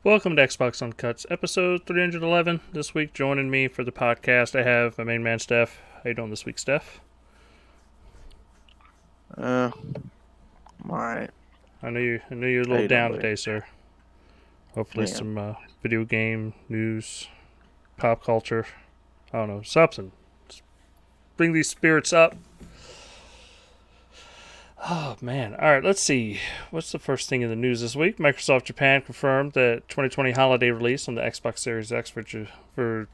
Welcome to Xbox Uncuts, episode 311. This week, joining me for the podcast, I have my main man, STEPH. How you doing this week, STEPH? I'm alright. I know you're a little down today, sir. Hopefully, Man. some video game news, pop culture. I don't know, something. Just bring these spirits up. Oh man! All right, let's see. What's the first thing in the news this week? Microsoft Japan confirmed that 2020 holiday release on the Xbox Series X for their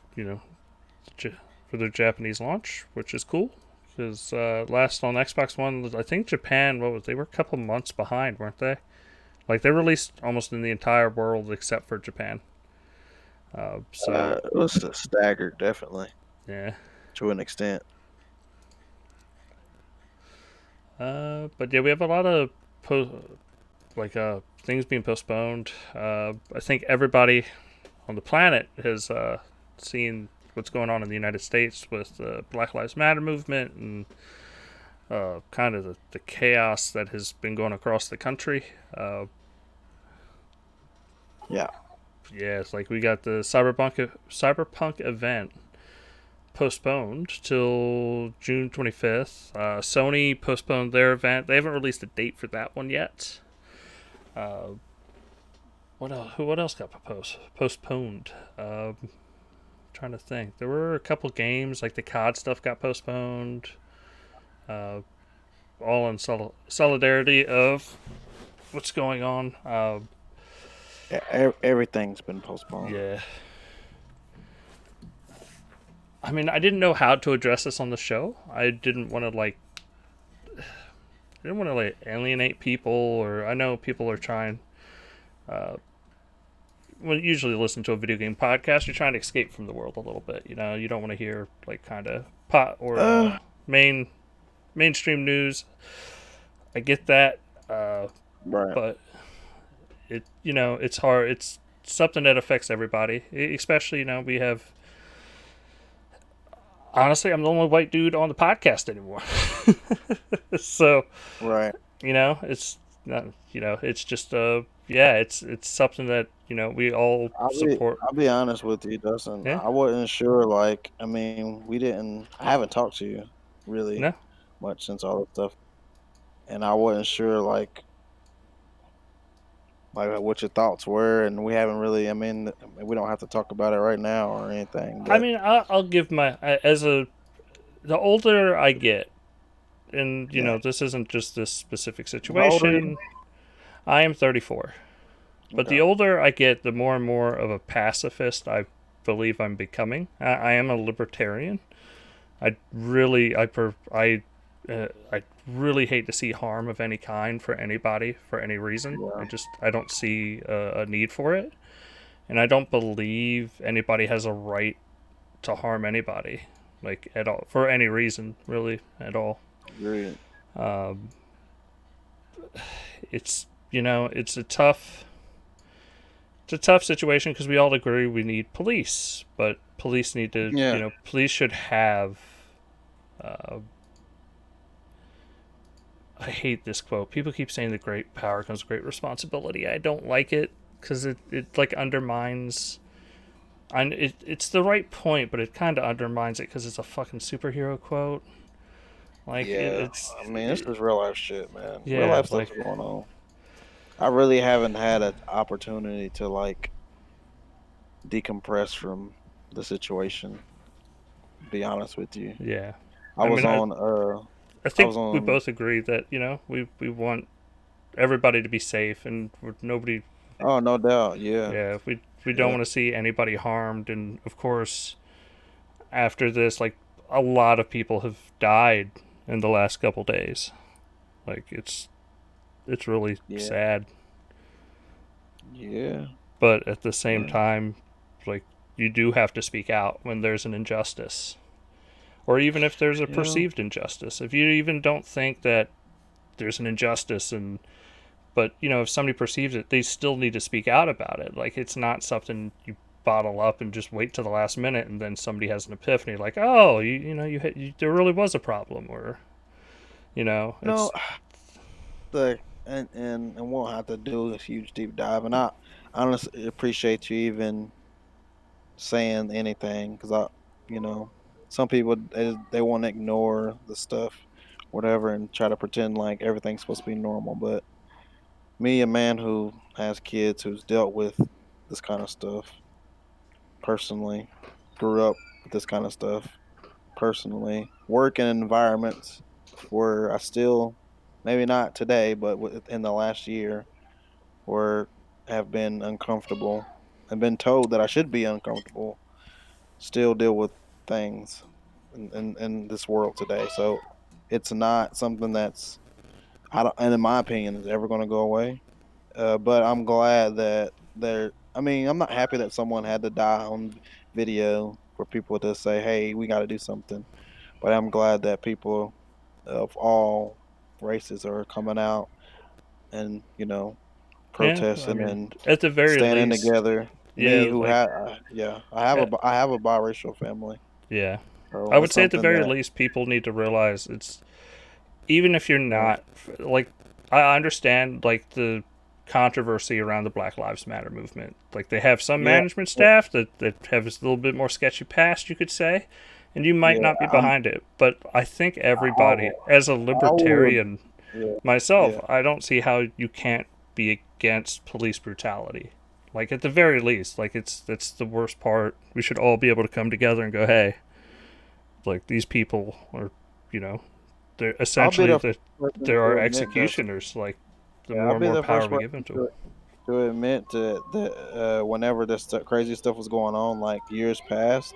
Japanese launch, which is cool. Because last on Xbox One, I think Japan, they were a couple months behind, weren't they? Like they released almost in the entire world except for Japan. It was staggered, definitely, Yeah. to an extent. But yeah, we have a lot of things being postponed. I think everybody on the planet has seen what's going on in the United States with the Black Lives Matter movement and kind of the chaos that has been going across the country. Yeah. It's like we got the Cyberpunk event postponed till June 25th. Sony postponed their event. They haven't released a date for that one yet. What else? What else got postponed? Trying to think. There were a couple games like the COD stuff got postponed. All in solidarity of what's going on. Everything's been postponed. Yeah. I mean, I didn't know how to address this on the show. I didn't want to alienate people, or I know people are trying. When you usually listen to a video game podcast, you're trying to escape from the world a little bit. You know, you don't want to hear like kind of mainstream news. I get that, Right. but it's hard. It's something that affects everybody, especially we have. Honestly, I'm the only white dude on the podcast anymore. So, Right. it's not, it's just it's something that we all support. I'll be honest with you, Dustin. Yeah, I wasn't sure. I haven't talked to you really no, much since all this stuff, and I wasn't sure what your thoughts were, and we haven't really. I mean, we don't have to talk about it right now or anything. I But mean, I'll give the older I get, and yeah. this isn't just this specific How old are you? situation. I am 34, but the Okay. older I get, the more and more of a pacifist I believe I'm becoming. I am a libertarian. I really, I really hate to see harm of any kind for anybody for any reason. Yeah. I don't see a need for it, and I don't believe anybody has a right to harm anybody, like at all, for any reason, really at all. Agreed. Um, it's it's a tough situation because we all agree we need police, but police need to Yeah. police should have. I hate this quote. People keep saying the great power comes great responsibility. I don't like it because it like undermines. And it's the right point, but it kind of undermines it because it's a fucking superhero quote. Like Yeah, it's I mean, this is real life shit, man. Real yeah, life stuff's going on. I really haven't had an opportunity to decompress from the situation. To be honest with you, yeah. I I was mean, on. I I think was we on. both agree that we want everybody to be safe and nobody. Oh, no doubt. Yeah, Yeah, we don't yeah, want to see anybody harmed, and of course, after this, like a lot of people have died in the last couple days. Like it's really yeah, sad, yeah. but at the same But time, like you do have to speak out when there's an injustice, or even if there's a yeah, perceived injustice. If you even don't think that there's an injustice, and but if somebody perceives it, they still need to speak out about it. Like it's not something you bottle up and just wait till the last minute, and then somebody has an epiphany, like, oh, there really was a problem, or no, it's the and we'll have to do a huge deep dive, and honestly appreciate you even saying anything because you know, some people they want to ignore the stuff, whatever, and try to pretend like everything's supposed to be normal. But me, a man who has kids, who's dealt with this kind of stuff personally, grew up with this kind of stuff personally, work in environments where I still, maybe not today, but in the last year, where have been uncomfortable and been told that I should be uncomfortable, still deal with things in this world today. So it's not something that's, I don't, and in my opinion, is ever going to go away. But I'm glad that there. I mean, I'm not happy that someone had to die on video for people to say, "Hey, we got to do something." But I'm glad that people of all races are coming out and Yeah, I protesting mean, and at the very standing least, together. Me, yeah, who like, had yeah, uh, I have a biracial family, yeah. I so would it's say at the something very that least, people need to realize it's even if you're yeah, not like I understand like the controversy around the Black Lives Matter movement. Like they have some yeah, management staff that have a little bit more sketchy past, you could say, and you might yeah. not be behind it. But I think I, everybody, as a I would, libertarian yeah, myself, yeah, I don't see how you can't be against police brutality. Like at the very least, like that's the worst part. We should all be able to come together and go, hey, like these people are, you know, they're I'll be essentially the first person there to are admit that. executioners. Like the Yeah, I'll more and be more the power first we give them person to them. to admit that whenever this crazy stuff was going on, like years past,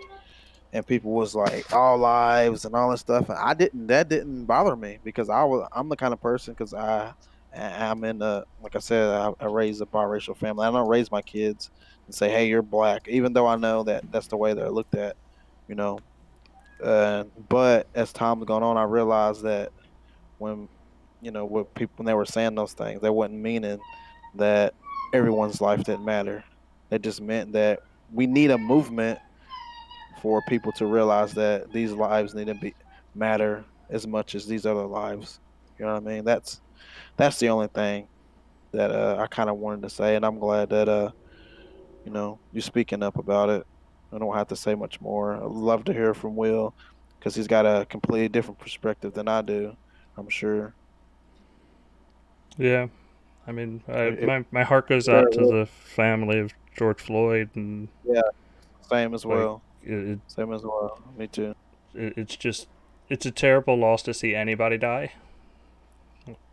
and people was like all lives and all this stuff, and I didn't. That didn't bother me because I'm the kind of person because I'm in a, like I said, I raised a biracial family. I don't raise my kids and say, hey, you're black, even though I know that that's the way they're looked at, you know. But as time's gone on, I realized that when what people when they were saying those things, they wasn't meaning that everyone's life didn't matter. They just meant that we need a movement for people to realize that these lives need to be matter as much as these other lives. You know what I mean? That's the only thing that I kind of wanted to say, and I'm glad that you're speaking up about it. I don't have to say much more. I'd love to hear from Will because he's got a completely different perspective than I do. I'm sure. Yeah, I mean, It, my heart goes it, out to the family of George Floyd, and yeah, same as like well. it, Same as well. Me too. it's just it's a terrible loss to see anybody die.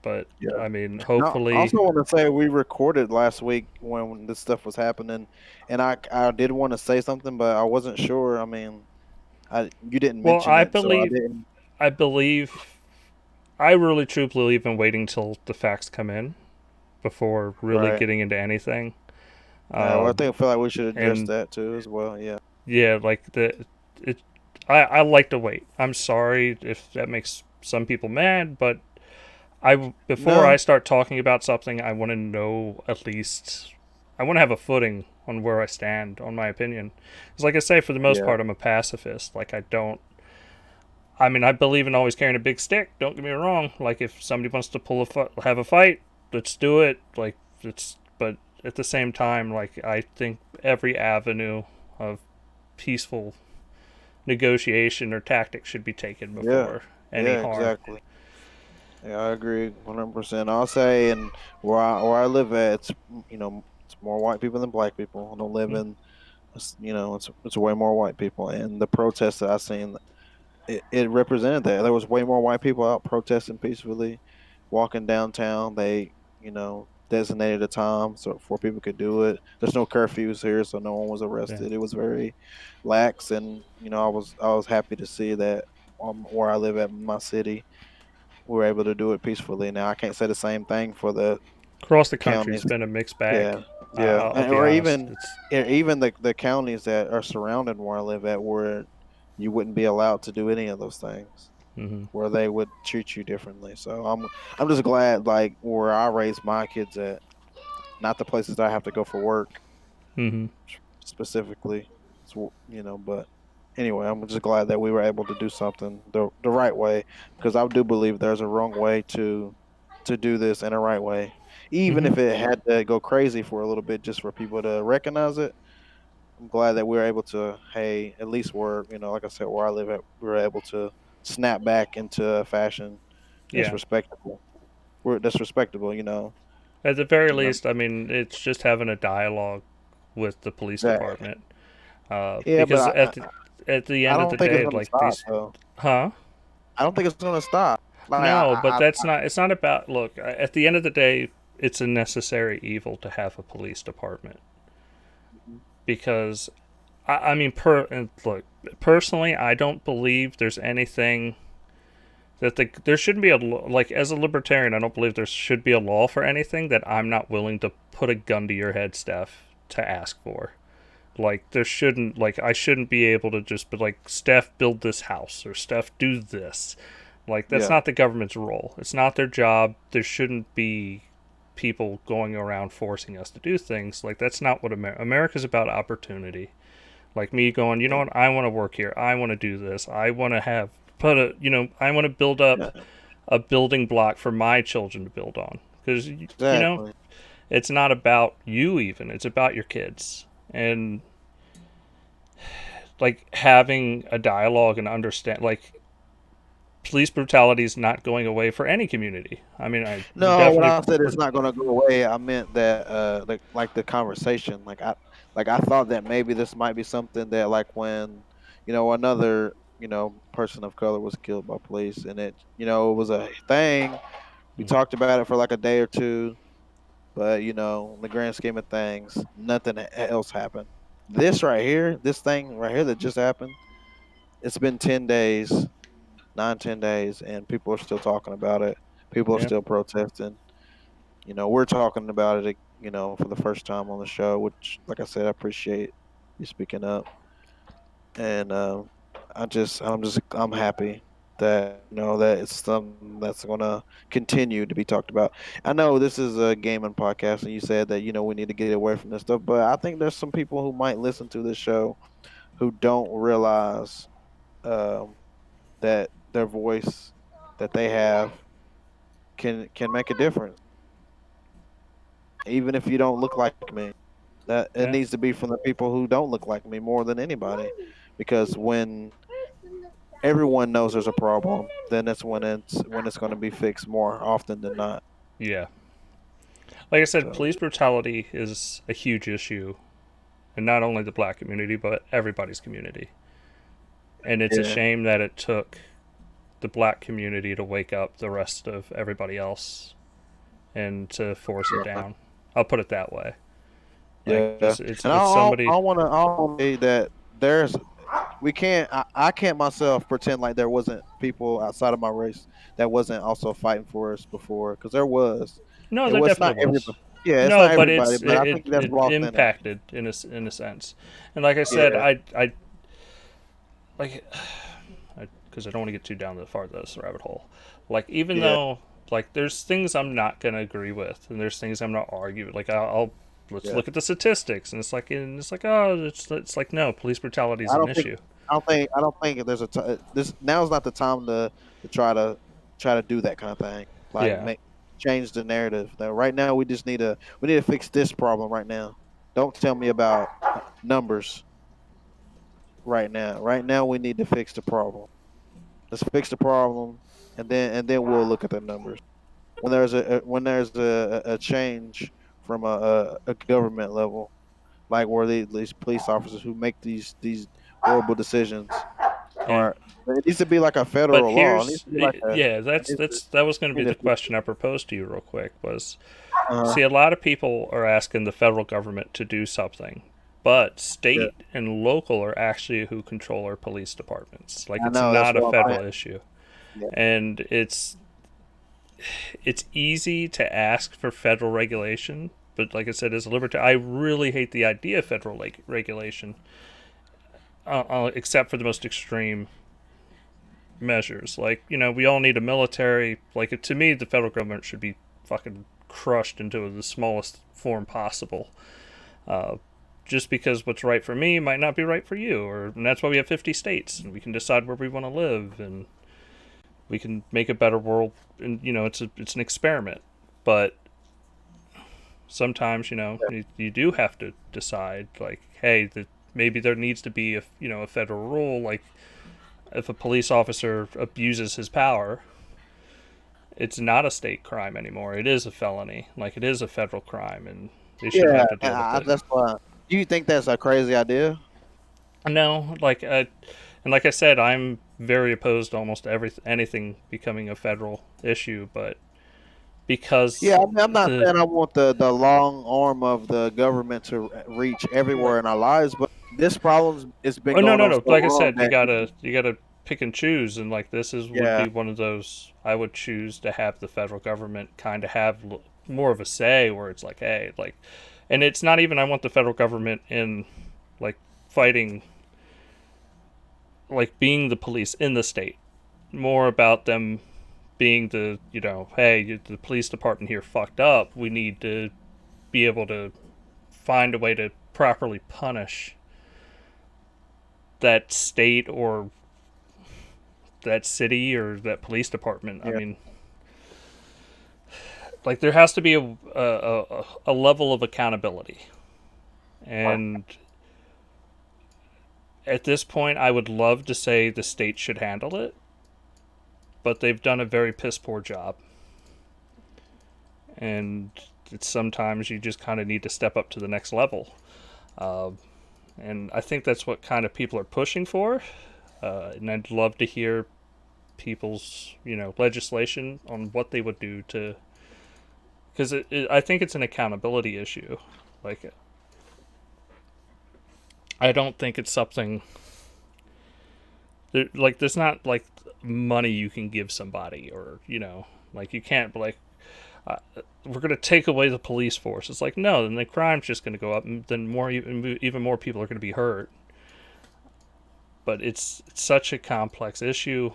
But Yeah. I mean, Now, I hopefully, also want to say we recorded last week when this stuff was happening, and I did want to say something, but I wasn't sure. I mean, I you didn't well, mention it, so I didn't. I believe, I really truly believe in waiting till the facts come in before really Right. getting into anything. Well, I Um, think I feel like we should address and that too as well. Yeah. yeah, like it. I like to wait. I'm sorry if that makes some people mad, but before I No. start talking about something, I want to know at least. I want to have a footing on where I stand on my opinion. Because, like I say, for the most Yeah. part, I'm a pacifist. Like I don't. I mean, I believe in always carrying a big stick. Don't get me wrong. Like if somebody wants to have a fight, let's do it. Like it's. But at the same time, like I think every avenue of peaceful negotiation or tactic should be taken Yeah. before any Yeah. harm. Exactly. Yeah, I agree 100%. I'll say, and where I live at, it's more white people than black people. I don't live Hmm. in, it's way more white people, and the protests that I seen, it represented that. There was way more white people out protesting peacefully, walking downtown. They, designated a time so for people could do it. There's no curfews here, so no one was Yeah. arrested. It was very lax, and I was happy to see that where I live at in my city, we were able to do it peacefully. Now I can't say the same thing for the Across the country, it's counties. been a mixed bag. Yeah, yeah, I'll be or honest. even It's even the counties that are surrounded where I live at, where you wouldn't be allowed to do any of those things, hmm where they would treat you differently. So I'm just glad, like where I raise my kids at, not the places that I have to go for work hmm specifically. But anyway, I'm just glad that we were able to do something the right way because I do believe there's a wrong way to do this in a right way. even Mm-hmm. if it had to go crazy for a little bit just for people to recognize it. I'm glad that we're able to, hey, at least we're, like I said, where I live at, we're able to snap back into a fashion that's Yeah. respectable. That's respectable, you know. At the very You know, least, I mean, it's just having a dialogue with the police exactly. department. Yeah, but Because at the I end of don't the think it's day, gonna like stop these, though. huh? I don't think it's gonna stop. Like No, but that's not. It's not about. Look, at the end of the day, it's a necessary evil to have a police department because I mean, and look, personally, I don't believe there's anything that there shouldn't be like as a libertarian, I don't believe there should be a law for anything that I'm not willing to put a gun to your head, Steph, to ask for. Like there shouldn't like I shouldn't be able to just be like Steph build this house or Steph do this. Like that's yeah, not the government's role. It's not their job. There shouldn't be people going around forcing us to do things. Like that's not what America's about opportunity. Like me going, you know yeah, what? I want to work here. I want to do this. I want to have I want to build up yeah, a building block for my children to build on because exactly. it's not about you even. It's about your kids. And like having a dialogue and understand like police brutality is not going away for any community. I mean, I No, when definitely I said it's not gonna go away, I meant that like the conversation. Like I thought that maybe this might be something that like when another person of color was killed by police and it was a thing. We talked about it for like a day or two, but in the grand scheme of things, nothing else happened. This right here, this thing right here that just happened, it's been 10 days, 9, 10 days, and people are still talking about it. People are yeah. still protesting. We're talking about it, for the first time on the show, which, like I said, I appreciate you speaking up. And I'm happy that that it's something that's gonna continue to be talked about. I know this is a gaming podcast, and you said that we need to get away from this stuff, but I think there's some people who might listen to this show who don't realize um, that their voice that they have can make a difference, even if you don't look like me. That it Yeah. needs to be from the people who don't look like me more than anybody, because when everyone knows there's a problem, then that's when it's going to be fixed more often than not. Yeah. Like I said, So police brutality is a huge issue in not only the black community but everybody's community. And it's a yeah, shame that it took the black community to wake up the rest of everybody else and to force it yeah, down. I'll put it that way. Like yeah. this, it's And it's somebody. I want to say that there's we can't I can't myself pretend like there wasn't people outside of my race that wasn't also fighting for us before, because there was. No, It there was not definitely was. everybody. Yeah, it's No, not but everybody, but I think that's it lost in it. impacted in a sense. And like I said, Yeah, I like because I don't want to get too down the far this rabbit hole. Like even yeah, though like there's things I'm not gonna agree with, and there's things I'm not arguing. Like I'll let's yeah. look at the statistics, and it's like oh it's like no, police brutality is I an don't think issue. I don't think there's this now's not the time to try to do that kind of thing. Like Yeah, make change the narrative. That right now we need to fix this problem right now. Don't tell me about numbers right now. Right now we need to fix the problem. Let's fix the problem, and then we'll look at the numbers. When there's a change from a government level, like where these police officers who make these horrible decisions, yeah. or it needs to be like a But federal law. It needs here's to be like a. yeah, It needs to, that was going to we be need the to fix question I proposed to you real quick was uh, see, a lot of people are asking the federal government to do something, but yeah, state and local are actually who control our police departments. Like I it's know that's not a what I'm federal saying. issue, Yeah, and it's easy to ask for federal regulation. But like I said, as a libertarian, I really hate the idea of federal regulation, except for the most extreme measures. Like we all need a military. Like to me, the federal government should be fucking crushed into the smallest form possible. Uh, just because what's right for me might not be right for you, and that's why we have 50 states, and we can decide where we want to live, and we can make a better world. And it's an experiment, but sometimes you do have to decide, like, hey, maybe there needs to be a federal rule, like if a police officer abuses his power, it's not a state crime anymore. It is a felony. Like, it is a federal crime, and they should Yeah, have to deal with it. that's why. Do you think that's a crazy idea? No, and like I said, I'm very opposed to almost anything becoming a federal issue, but Yeah, because I mean, I'm not the saying I want the long arm of the government to reach like everywhere in our lives, but this problem has been oh no going no on no so like I long said, you that gotta you gotta pick and choose, and like this is would yeah, be one of those I would choose to have the federal government kind of have more of a say, where it's like, hey, like, and it's not even I want the federal government in like fighting, like being the police in the state, more about them being hey, the police department here fucked up. We need to be able to find a way to properly punish that state or that city or that police department. I yeah, mean, like there has to be a level of accountability, right. and at this point, I would love to say the state should handle it, but they've done a very piss poor job, and it's sometimes you just kind of need to step up to the next level. Uh, and I think that's what kind of people are pushing for. And I'd love to hear people's legislation on what they would do to, because I think it's an accountability issue. Like, I don't think it's something like there's not like money you can give somebody, or like you can't like uh, we're going to take away the police force. It's like, no, then the crime's just going to go up, and then even more people are going to be hurt. But it's such a complex issue.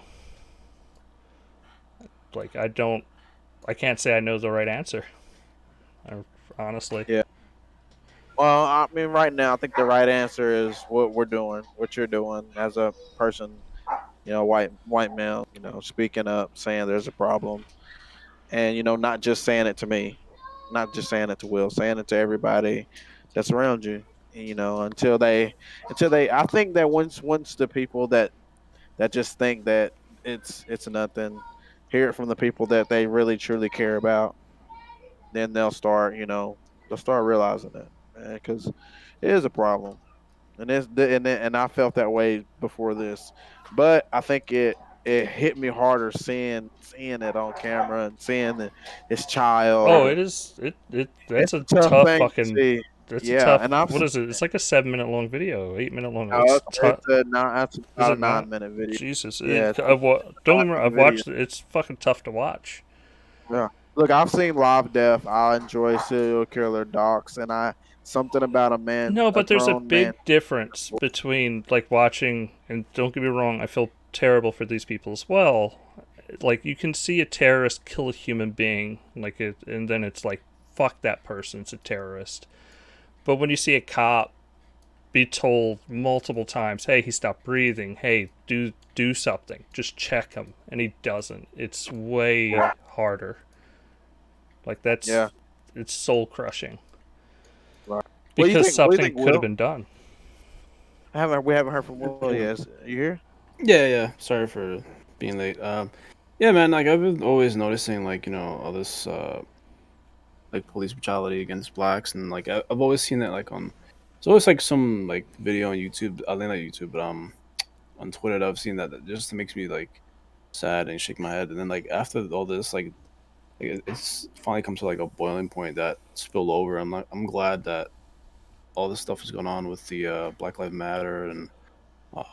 Like, I can't say I know the right answer. Honestly. Yeah. Well, I mean, right now, I think the right answer is what we're doing, what you're doing as a person, white male, speaking up, saying there's a problem, and not just saying it to me, not just saying it to Will, saying it to everybody that's around you. And, until they, I think that once the people that just think that it's nothing, hear it from the people that they really truly care about, then they'll start realizing it, man, because it is a problem, and I felt that way before this, but I think it hit me harder seeing it on camera and seeing his child, Oh, it and is. That's it's a a tough tough thing to fucking. see. That's a Yeah, tough. and I've What is it? It's like a 7 minute long video, 8 minute long. no, It's it's, tough. that's Is about a it not? 9 minute video. Jesus, Yeah, it's don't a get me wrong, 9 I've minute video. watched it. It's fucking tough to watch. Yeah. Look, I've seen live death. I enjoy serial killer docs, and I something about No, a but there's a grown man. big difference between like watching, and don't get me wrong, I feel terrible for these people as well. Like, you can see a terrorist kill a human being, like it, and then it's like, fuck that person, it's a terrorist. But when you see a cop be told multiple times, hey, he stopped breathing, hey, do something, just check him, and he doesn't, it's way Yeah, harder. Like, yeah. it's soul crushing Right. What do you because think? What do you something think, could have Will? been done. We haven't heard from Will yet. You here? Yeah, yeah. Sorry for being late. Yeah, man. Like I've been always noticing, like all this, like police brutality against blacks, and like I've always seen that like on. It's always like some like video on YouTube. I think not YouTube, but on Twitter, that I've seen that just makes me like sad and shake my head. And then like after all this, like it's finally come to like a boiling point that spilled over. I'm glad that all this stuff is going on with the Black Lives Matter, and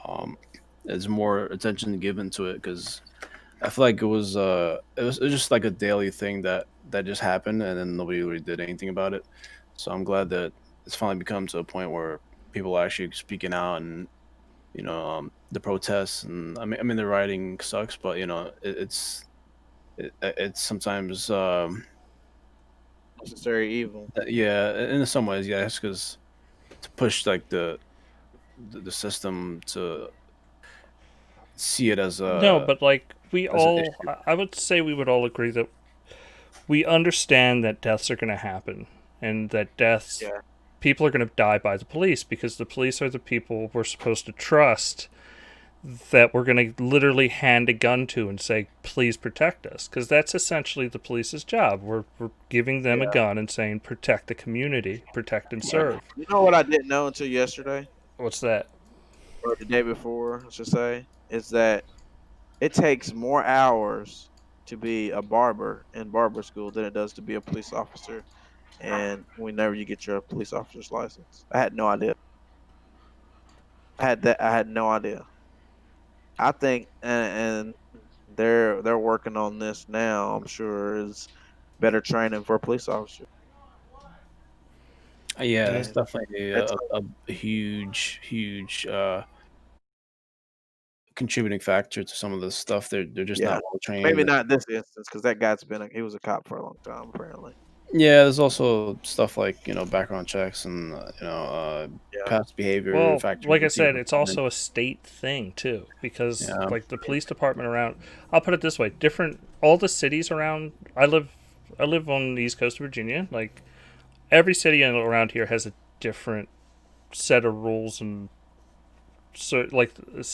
um, there's more attention given to it because I feel like it was just like a daily thing that just happened, and then nobody really did anything about it. So I'm glad that it's finally become to a point where people are actually speaking out, and the protests, and I mean the rioting sucks, but it's sometimes Necessary evil. yeah, in some ways yes, because to push like the system to see it as No, a but like as an issue. I would say we would all agree that we understand that deaths are going to happen. and that deaths, people are going to die by the police because the police are the people we're supposed to trust, that we're going to literally hand a gun to and say, please protect us. Because that's essentially the police's job. We're giving them a gun and saying, protect the community, protect and serve. You know what I didn't know until yesterday, What's that? or the day before, I should say, is that it takes more hours to be a barber in barber school than it does to be a police officer. And whenever you get your police officer's license, I had no idea. I had no idea. I think, and they're working on this now. I'm sure is better training for police officers. Yeah, that's Yeah. definitely That's a huge contributing factor to some of the stuff. They're just yeah. not well trained. Maybe not this instance because that guy's he was a cop for a long time apparently. Yeah, there's also stuff like background checks and Yeah, past behavior Well, factors like I into your said, it's employment. also a state thing too, because Yeah, like the police department around, I'll put it this way: different, all the cities around. I live on the east coast of Virginia. Like every city around here has a different set of rules and so like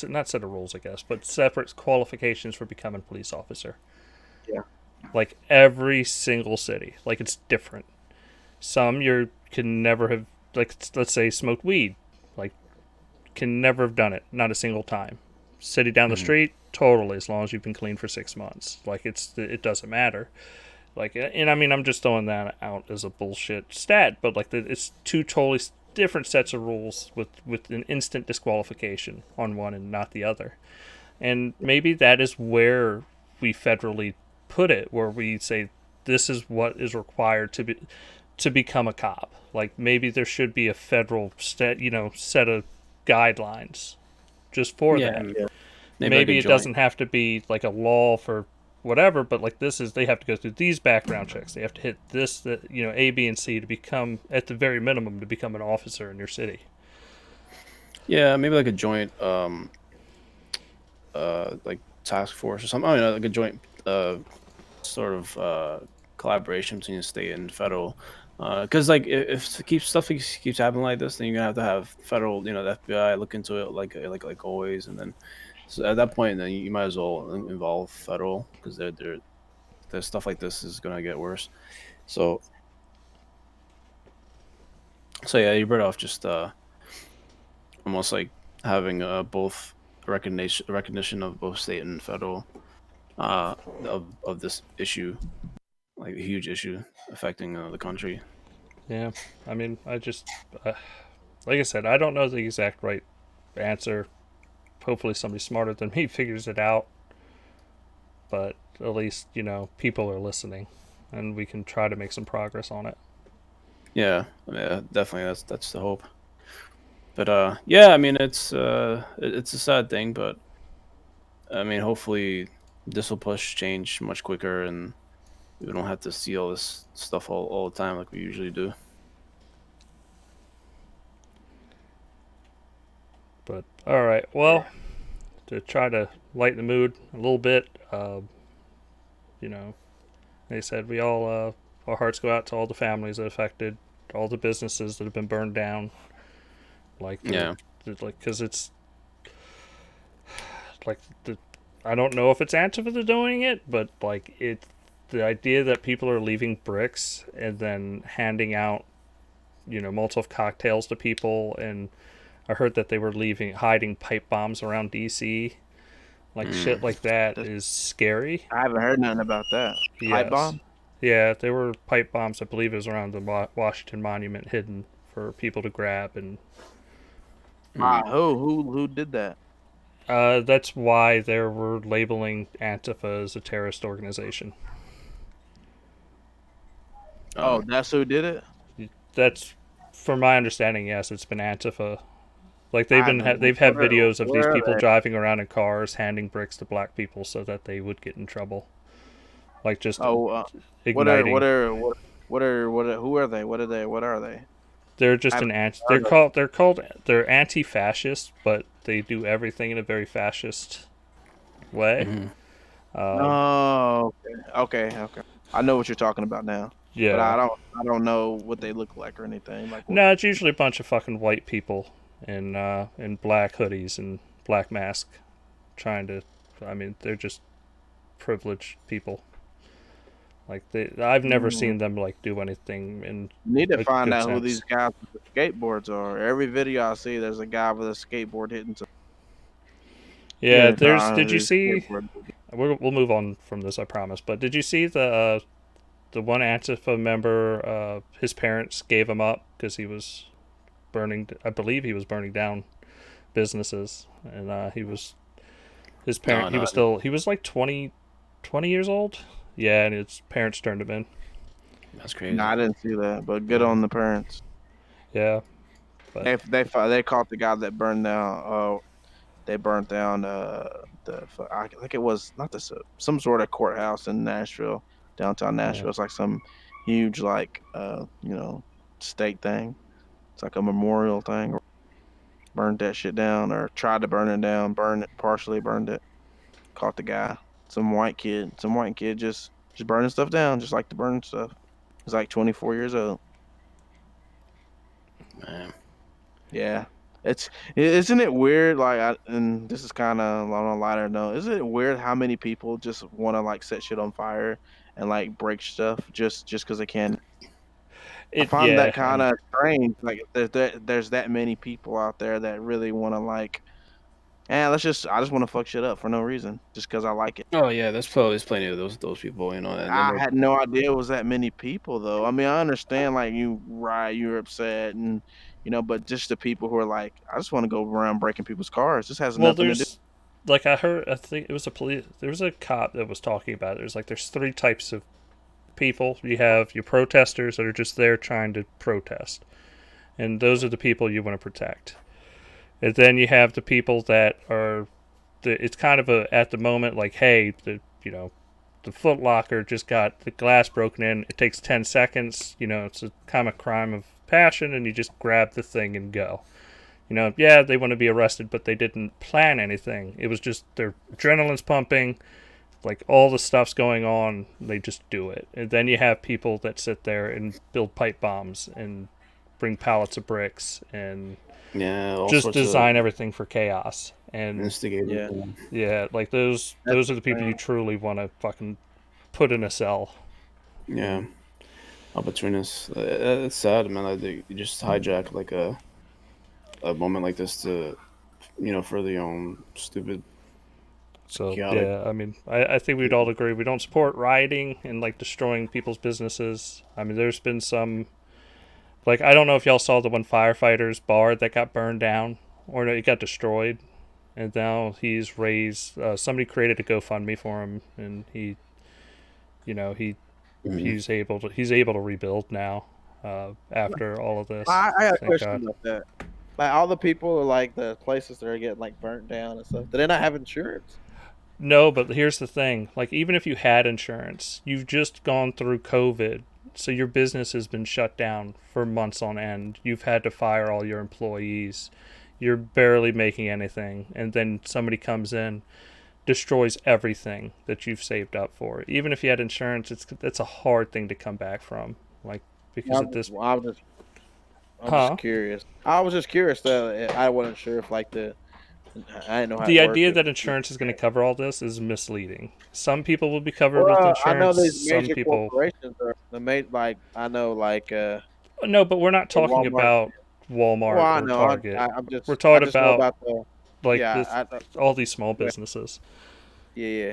not set of rules, I guess, but separate qualifications for becoming a police officer. yeah, Like every single city, like it's different. Some you can never have, like let's say smoked weed, like can never have done it, not a single time. City down the hmm street, totally, as long as you've been clean for 6 months. Like it doesn't matter. Like, and I mean, I'm just throwing that out as a bullshit stat, but like it's two totally different sets of rules with an instant disqualification on one and not the other. And maybe that is where we federally put it, where we say this is what is required to become a cop. Like maybe there should be a federal set of guidelines just for yeah, that. yeah. maybe like a Maybe it joint. doesn't have to be like a law for whatever, but like this is, they have to go through these background checks. They have to hit this, that A, B, and C to become, at the very minimum, to become an officer in your city. Yeah, maybe like a joint like task force or something. I mean, like a joint sort of collaboration between the state and federal. Because like if keeps happening like this, then you're gonna have to have federal, the FBI look into it like always, and then so at that point, then you might as well involve federal because there's stuff like this is gonna get worse. So yeah, you're better off just almost like having both recognition of both state and federal uh of this issue, like a huge issue affecting the country. Yeah, I mean, like I said, I don't know the exact right answer. Hopefully, somebody smarter than me figures it out. But at least people are listening, and we can try to make some progress on it. Yeah, I mean, definitely that's the hope. But yeah, I mean it's a sad thing, but I mean hopefully this will push change much quicker, and we don't have to see all this stuff all the time like we usually do. But all right, well, to try to lighten the mood a little bit, you know, like I said, we all our hearts go out to all the families that are affected, all the businesses that have been burned down, like Yeah. because it's like I don't know if it's Antifa that doing it, but like the idea that people are leaving bricks and then handing out Molotov cocktails to people, and I heard that they were hiding pipe bombs around DC. Like shit Mm. like that is scary. I haven't heard nothing about that. Pipe Yes. bomb? Yeah, there were pipe bombs. I believe it was around the Washington Monument, hidden for people to grab, and Mm. Who did that? that's why they were labeling Antifa as a terrorist organization. Oh, that's who did it. That's, from my understanding, yes, it's been Antifa. Like I haven't. they've had videos of these Where are people they? driving around in cars handing bricks to black people so that they would get in trouble. Like just Oh, igniting. who are they? What are they? What are they? They're I just haven't an anti. heard of. They're anti-fascist, but they do everything in a very fascist way. Mhm. Um, Oh, okay. I know what you're talking about now. but Yeah. I don't know what they look like or anything. Like what? No, it's usually a bunch of fucking white people in black hoodies and black masks trying to. I mean, they're just privileged people. Like I've never Mm. seen them like do anything in You need to a find good out who these sense. guys with the skateboards are. Every video I see, there's a guy with a skateboard hitting. You Yeah, need to find there's. out Did who you these see? skateboarders We'll move on from this, I promise. But did you see the one Antifa member? His parents gave him up because he was burning. I believe he was burning down businesses, and he was his No, parent. He no, was still. He was like 20 years old. Yeah, and his parents turned him in. that's No, crazy. I didn't see that, but good Yeah, on the parents. yeah, but They caught the guy that burned down. They burnt down I think it was not this some sort of courthouse in Nashville, downtown yeah. Nashville. It's like some huge like state thing. It's like a memorial thing. Burned that shit down or tried to burn it down, burned it partially, burned it. Caught the guy, some white kid just burning stuff down, just like to burn stuff. He's like 24 years old. Man. Yeah. Isn't it weird and this is kind of on a lighter note. Isn't it weird how many people just want to like set shit on fire and like break stuff just because they can? I It find yeah, that kind and of strange. Like there's that many people out there that really want to like, I just want to fuck shit up for no reason, just because I like it. Oh yeah, there's plenty of those people, you know, and then I had no idea it was that many people though. I mean, I understand like you're upset and but just the people who are like, I just want to go around breaking people's cars. This has well, nothing to do. there's like I heard. I think it was a police. There was a cop that was talking about it. There's three types of people. You have your protesters that are just there trying to protest, and those are the people you want to protect. And then you have the people that are, it's kind of a at the moment like, hey, the Foot Locker just got the glass broken in. It takes 10 seconds. It's a kind of crime of passion, and you just grab the thing and go. Yeah, they want to be arrested, but they didn't plan anything. It was just their adrenaline's pumping, like all the stuff's going on. They just do it. And then you have people that sit there and build pipe bombs and bring pallets of bricks and yeah, all just sorts of design everything for chaos. And instigators. Yeah, yeah, like those that's those are the people you insane. truly want to fucking put in a cell. Yeah, opportunists. It's sad, man. Like they just hijack like a moment like this to further your own stupid, So chaotic. yeah, I mean, I think we'd all agree we don't support rioting and like destroying people's businesses. I mean, there's been some like I don't know if y'all saw the one firefighter's bar that got burned down or it got destroyed, and now he's raised. Somebody created a GoFundMe for him, and you know, he Mhm. he's able to rebuild now after all of this. I got a Thank question God. about that. Like all the people are like the places that are getting like burnt down and stuff. Do they not have insurance? No, but here's the thing. Like, even if you had insurance, you've just gone through COVID. So your business has been shut down for months on end. You've had to fire all your employees. You're barely making anything. And then somebody comes in, destroys everything that you've saved up for. Even if you had insurance, it's a hard thing to come back from. Like, because at this. I'm just Huh? curious. I was just curious though. I wasn't sure if like I didn't know how it The worked. idea If that insurance is going to cover all this is misleading. Some people will be covered with well, I know insurance. these Some major people. corporations are the like I know No, but we're not talking Walmart. about Well, Walmart I or know. Target. We're I talking just know about about the like yeah. this, all these small businesses. Yeah, yeah.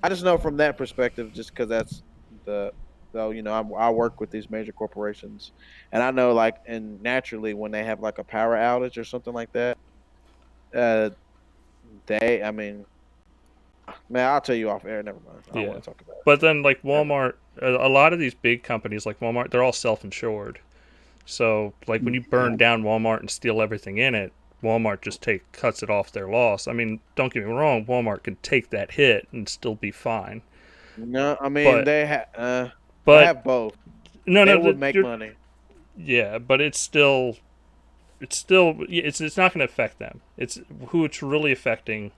I just know from that perspective, just because that's the though I work with these major corporations, and I know like and naturally when they have like a power outage or something like that, uh, they I mean, man, I'll tell you off air. Never mind. I don't Yeah, want to talk about but then like it. Walmart, a lot of these big companies like Walmart, they're all self-insured. So like when you Yeah. burn down Walmart and steal everything in it, Walmart just cuts it off their loss. I mean, don't get me wrong, Walmart can take that hit and still be fine. No, I mean But they but have both. no They no would make you're money. yeah, but it's not going to affect them. It's who it's really affecting.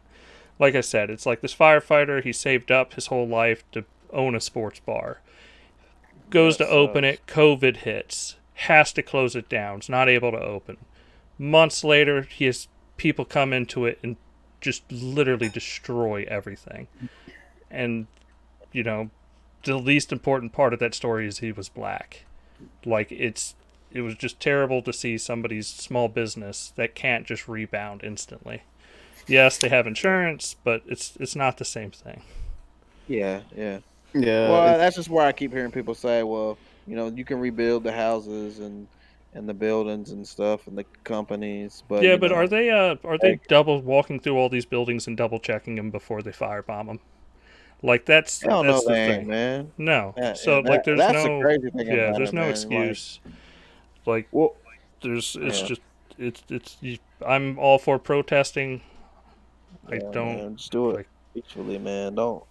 Like I said, it's like this firefighter. He saved up his whole life to own a sports bar. goes That to open sucks. it, COVID hits, has to close it down, is not able to open. Months later, he has people come into it and just literally destroy everything. And, you know, the least important part of that story is he was black. Like, it was just terrible to see somebody's small business that can't just rebound instantly. Yes, they have insurance, but it's not the same thing. Yeah, yeah. Yeah, Well, that's just where I keep hearing people say, well, you can rebuild the houses and the buildings and stuff and the companies, but Yeah, but are they like, double walking through all these buildings and double checking them before they firebomb them? Like hell no, that's the they ain't, thing. man. No. So And like there's that's the no crazy thing yeah, about there's it, no man. Like, excuse. Like well, there's it's yeah, just I'm all for protesting. I yeah, don't man. Just do it like peacefully, man. Don't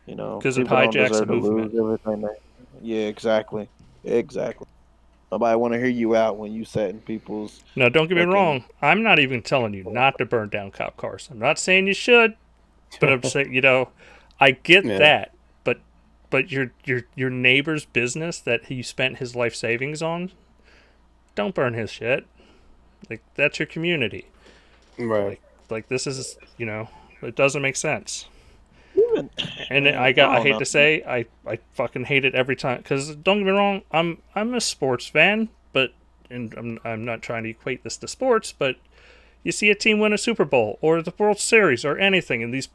because it people don't hijacks the deserve to movement. lose everything. Yeah, exactly, exactly. Nobody want to hear you out when you setting people's Now, don't get me fucking. wrong. I'm not even telling you not to burn down cop cars. I'm not saying you should, but I'm saying I get yeah, that, but your neighbor's business that he spent his life savings on, don't burn his shit. Like that's your community. right. Like this is it doesn't make sense. Even And man, I I don't hate know. to say I fucking hate it every time because don't get me wrong, I'm a sports fan, but and I'm not trying to equate this to sports, but you see a team win a Super Bowl or the World Series or anything, and these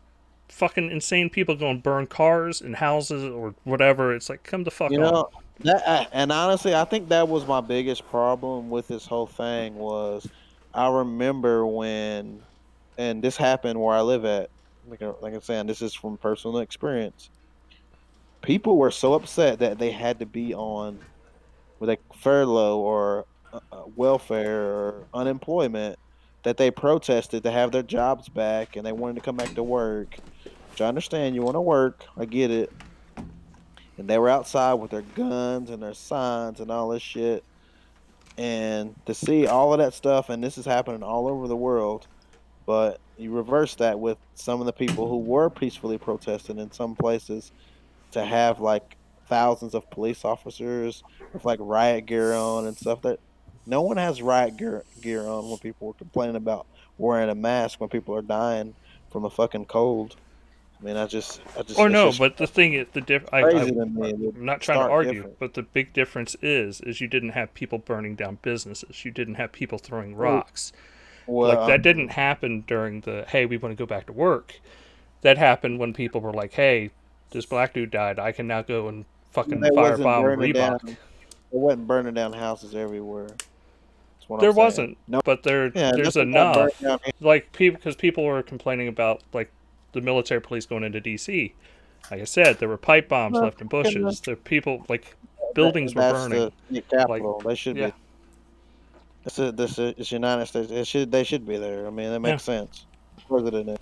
fucking insane people go and burn cars and houses or whatever. It's like, come the fuck You on. know and honestly, I think that was my biggest problem with this whole thing was I remember when, and this happened where I live at. Like I'm saying, this is from personal experience. People were so upset that they had to be on with a furlough or welfare or unemployment that they protested to have their jobs back and they wanted to come back to work. Which I understand you want to work, I get it. And they were outside with their guns and their signs and all this shit. And to see all of that stuff, and this is happening all over the world, but you reverse that with some of the people who were peacefully protesting in some places to have like thousands of police officers with like riot gear on and stuff that no one has riot gear on when people were complaining about wearing a mask when people are dying from a fucking cold. I mean, Or it's no, just but the thing is, crazy to me. It's I'm not trying to stark argue, different. but the big difference is you didn't have people burning down businesses. You didn't have people throwing Well, rocks. Like well, that didn't happen during the hey, we want to go back to work. That happened when people were like, hey, this black dude died. I can now go and fucking they wasn't firebomb burning down. Reebok. They wasn't burning down houses everywhere. That's what I'm There saying. wasn't, No, but yeah, there's nothing got burned enough. down. Like people, because people were complaining about like the military police going into D.C. Like I said, there were pipe bombs left in bushes. There people like buildings were That's burning. the state Like capital. They should yeah, be. This is United States. They should be there. I mean, that yeah. makes sense. President is.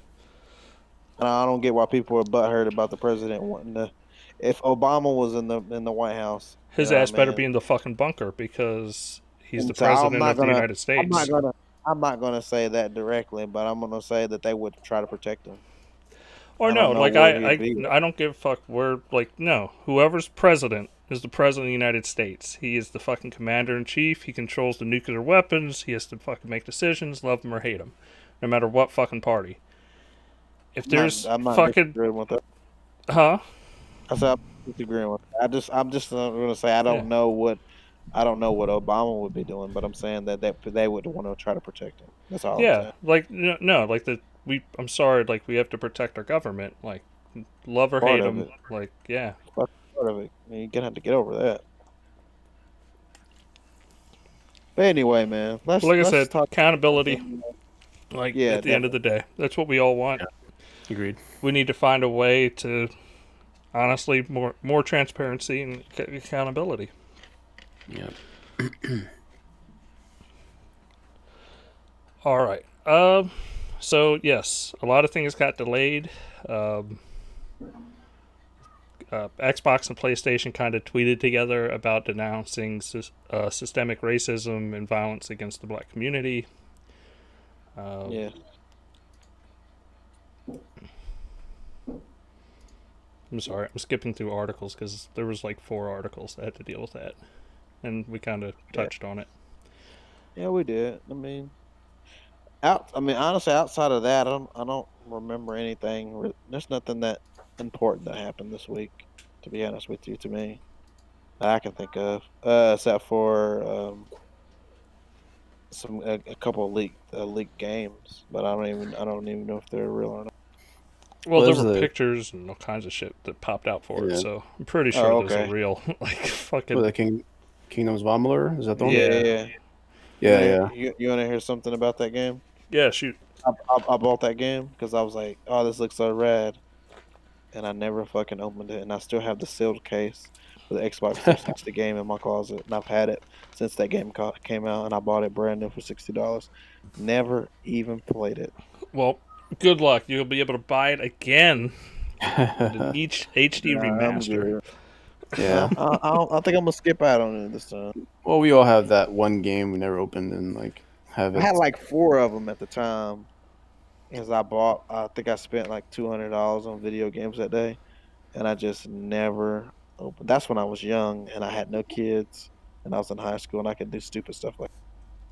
And I don't get why people are butthurt about the president wanting to. If Obama was in the White House, you His know what I ass better be mean. in the fucking bunker because he's the And so I'm president not of the gonna. United I'm not States. gonna. I'm not gonna say that directly, but I'm gonna say that they would try to protect him. Or I no, don't know like where he'd be. I don't give a fuck where like no, whoever's president is the president of the United States. He is the fucking commander in chief. He controls the nuclear weapons. He has to fucking make decisions, love him or hate him, no matter what fucking party. If there's I'm not fucking disagreeing with that. huh? I said I'm disagreeing with that. I'm just gonna say Yeah. I don't know what Obama would be doing, but I'm saying that they would want to try to protect him. That's all I'm Yeah, saying. like no, like the we. I'm sorry, like we have to protect our government. Like love or Part hate of them. it. Like yeah, Fucking part of it. I mean, you're gonna have to get over that. But anyway, man, but like I let's said, talk. accountability. Like Yeah, at the end of the definitely. day, that's what we all want. Yeah, agreed. We need to find a way to honestly more transparency and accountability. Yeah. All right. So yes, a lot of things got delayed. Um, Xbox and PlayStation kind of tweeted together about denouncing systemic racism and violence against the black community. Um, Yeah. I'm sorry, I'm skipping through articles because there was like 4 articles that had to deal with that, and we kind of Yeah, touched on it. yeah, we did. Honestly, outside of that, I don't remember anything. There's nothing that important that happened this week. To be honest with you, to me, that I can think of, except for a couple of leaked games, but I don't even know if they're real or not. Well, Well, there there's were the pictures and all kinds of shit that popped out for it, yeah. so I'm pretty sure Oh, those are okay. real. Like Well, fucking the Kingdom's Vomiler, is that the one? Yeah, yeah, yeah. Yeah, yeah. You wanna hear something about that game? yeah. Shoot. I bought that game because I was like, oh, this looks so rad, and I never fucking opened it, and I still have the sealed case for the Xbox 360 game in my closet, and I've had it since that game came out, and I bought it brand new for $60. Never even played it. Well, good luck. You'll be able to buy it again with an each HD Nah, I'm remaster. good. Yeah. I think I'm gonna skip out on it this time. Well, we all have that one game we never opened and like have I had it. like 4 of them at the time, as I bought. I think I spent like $200 on video games that day, and I just never opened. That's when I was young and I had no kids, and I was in high school and I could do stupid stuff like.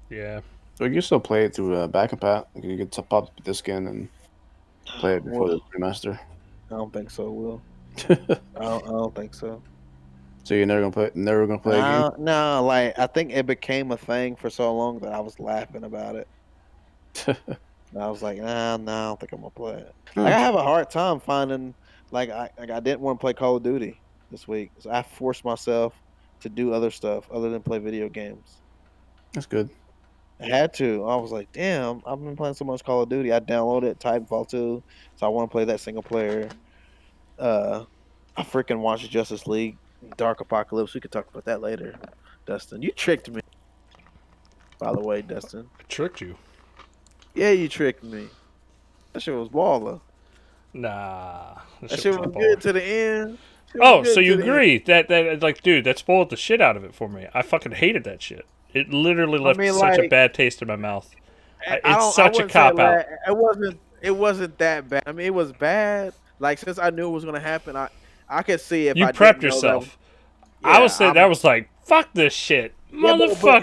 Yeah. So you can still play it through back and pat. You can pop the disc in and play it before the Well, remaster. I don't think so, Will. I don't think so. So you're never gonna play a game. No, no, like I think it became a thing for so long that I was laughing about it. And I was like, nah, no, I don't think I'm gonna play it. Like I have a hard time finding I didn't want to play Call of Duty this week. So I forced myself to do other stuff other than play video games. That's good. I had to. I was like, damn, I've been playing so much Call of Duty. I downloaded Titanfall 2, so I want to play that single player. Uh I freaking watched Justice League Dark Apocalypse. We could talk about that later. Dustin, you tricked me. By the way, Dustin. I tricked you. Yeah, you tricked me. That shit was baller. Nah. That shit was good to the end. Shit was Oh, so good you to the end. agree that like, dude, that spoiled the shit out of it for me. I fucking hated that shit. It literally I left mean, such a like, bad taste in my mouth. It's I such a wouldn't say cop out. it wasn't that bad. I mean, it was bad. Like since I knew it was gonna happen, I could see if You I didn't prepped know that. yourself. I was Yeah, saying, I was like, fuck this shit, yeah, but motherfucker.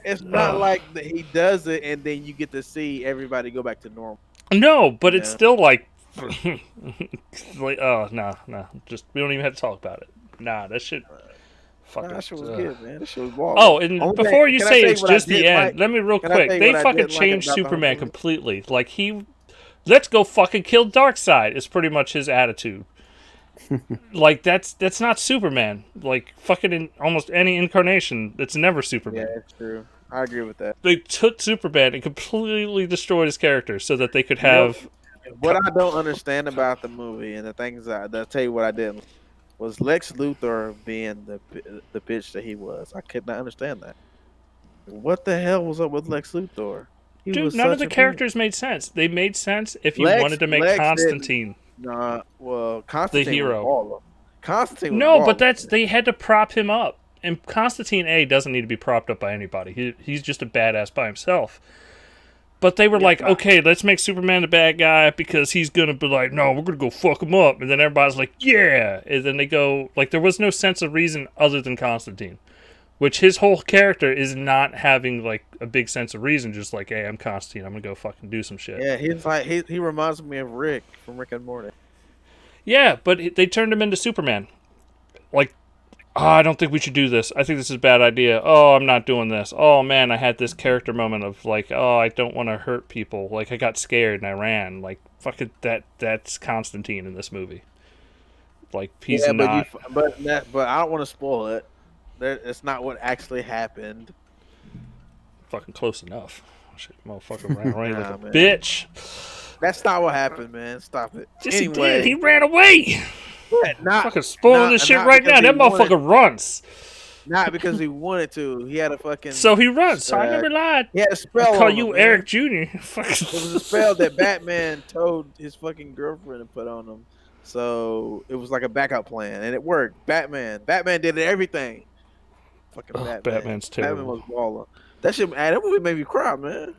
it's not Ugh. like that he does it and then you get to see everybody go back to normal. No, but You it's know? still like, like, oh no, just we don't even have to talk about it. Nah, that shit, Nah, fucking. that shit was Ugh. good, man. That shit was baller. Oh, and Only thing, before you can I say tell you it's what I just the didn't end, like? let me real Can I tell quick. you They what I fucking didn't like changed about the whole Superman movie? completely. Like let's go fucking kill Darkseid is pretty much his attitude. Like that's not Superman. Like fucking in almost any incarnation, it's never Yeah, Superman. it's true. I agree with that. They took Superman and completely destroyed his character so that they could You know have. what I don't understand about the movie, and the things I'll tell you what I didn't was Lex Luthor being the bitch that he was. I could not understand that. What the hell was up with Lex Luthor? He Dude, was none of such the a bitch. characters made sense. They made sense if you wanted to make Lex didn't. Constantine Nah, well, the Constantine was hero. baller. Constantine was No, but baller. they had to prop him up. And Constantine A doesn't need to be propped up by anybody. He's just a badass by himself. But they were Yeah, like, okay, let's make Superman the bad guy because he's gonna be like, no, we're gonna go fuck him up. And then everybody's like, yeah. And then they go like, there was no sense of reason other than Constantine, which his whole character is not having like a big sense of reason. Just like, hey, I'm Constantine. I'm gonna go fucking do some shit. yeah, he's like he reminds me of Rick from Rick and Morty. Yeah, but they turned him into Superman. Like, oh, I don't think we should do this. I think this is a bad idea. Oh, I'm not doing this. Oh, man, I had this character moment of, like, oh, I don't want to hurt people. Like, I got scared and I ran. Like, fuck it, that's Constantine in this movie. Like, he's Yeah, not... but I don't want to spoil it. It's not what actually happened. fucking close enough. Shit, motherfucker ran away like Nah, a man. bitch. That's not what happened, man. Stop it. Yes, Anyway, he did. He ran away. not Fucking spoiling this shit right now. That motherfucker runs. Not because he wanted to. He had a fucking. So he runs. So I never lied. He had a I spell call on you him, man. Eric Jr. It was a spell that Batman told his fucking girlfriend to put on him. So it was like a backup plan, and it worked. Batman did everything. Fucking Batman. Batman's terrible. Batman was baller. That shit, man, that movie made me cry, man.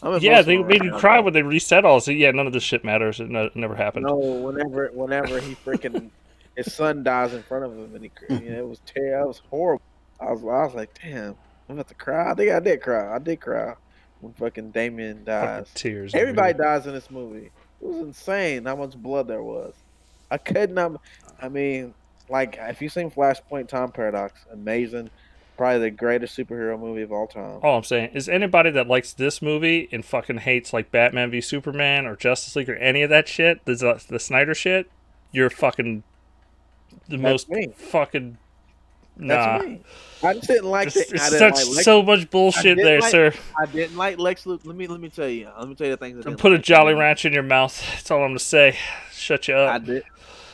Yeah, they emotional right made you now, cry though. when they reset all. So yeah, none of this shit matters. It never happened. No, whenever he freaking his son dies in front of him, and it was terrible. It was horrible. I was like, damn, I'm about to cry. I think I did cry. I did cry when fucking Damien Fucking dies. tears over Everybody here. dies in this movie. It was insane how much blood there was. I could not. I mean, like if you've seen Flashpoint Time Paradox, amazing, probably the greatest superhero movie of all time. All I'm saying is anybody that likes this movie and fucking hates like Batman v Superman or Justice League or any of that shit, the Snyder shit, you're fucking the That's most me. fucking That's nah. me. I just didn't like the. It's I didn't such like Lex. so much I bullshit didn't there, like. sir. I didn't like Lex Luthor. Let me tell you. Let me tell you the things I didn't Put a like. Jolly Rancher in your mouth. That's all I'm gonna say. Shut you I up. did.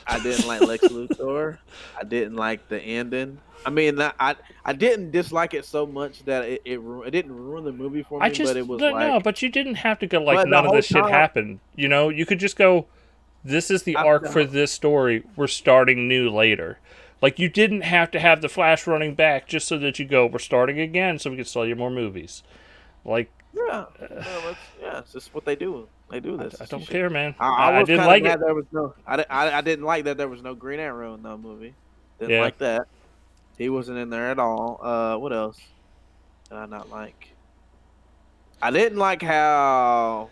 I didn't like Lex Luthor. I didn't like the ending. I mean, I didn't dislike it so much that it didn't ruin the movie for I me. But just it was no, like. but you didn't have to go like But the none of whole this shit time, happened. You know, you could just go. This is the I, arc for the, this story. We're starting new later. Like you didn't have to have the Flash running back just so that you go. We're starting again, so we can sell you more movies. Like yeah, it's just what they do. They do this. I It's don't shit. care, man. I I was didn't kind of like mad it. there was no. I didn't like that there was no Green Arrow in that movie. Didn't Yeah. like that. He wasn't in there at all. What else did I not like? I didn't like how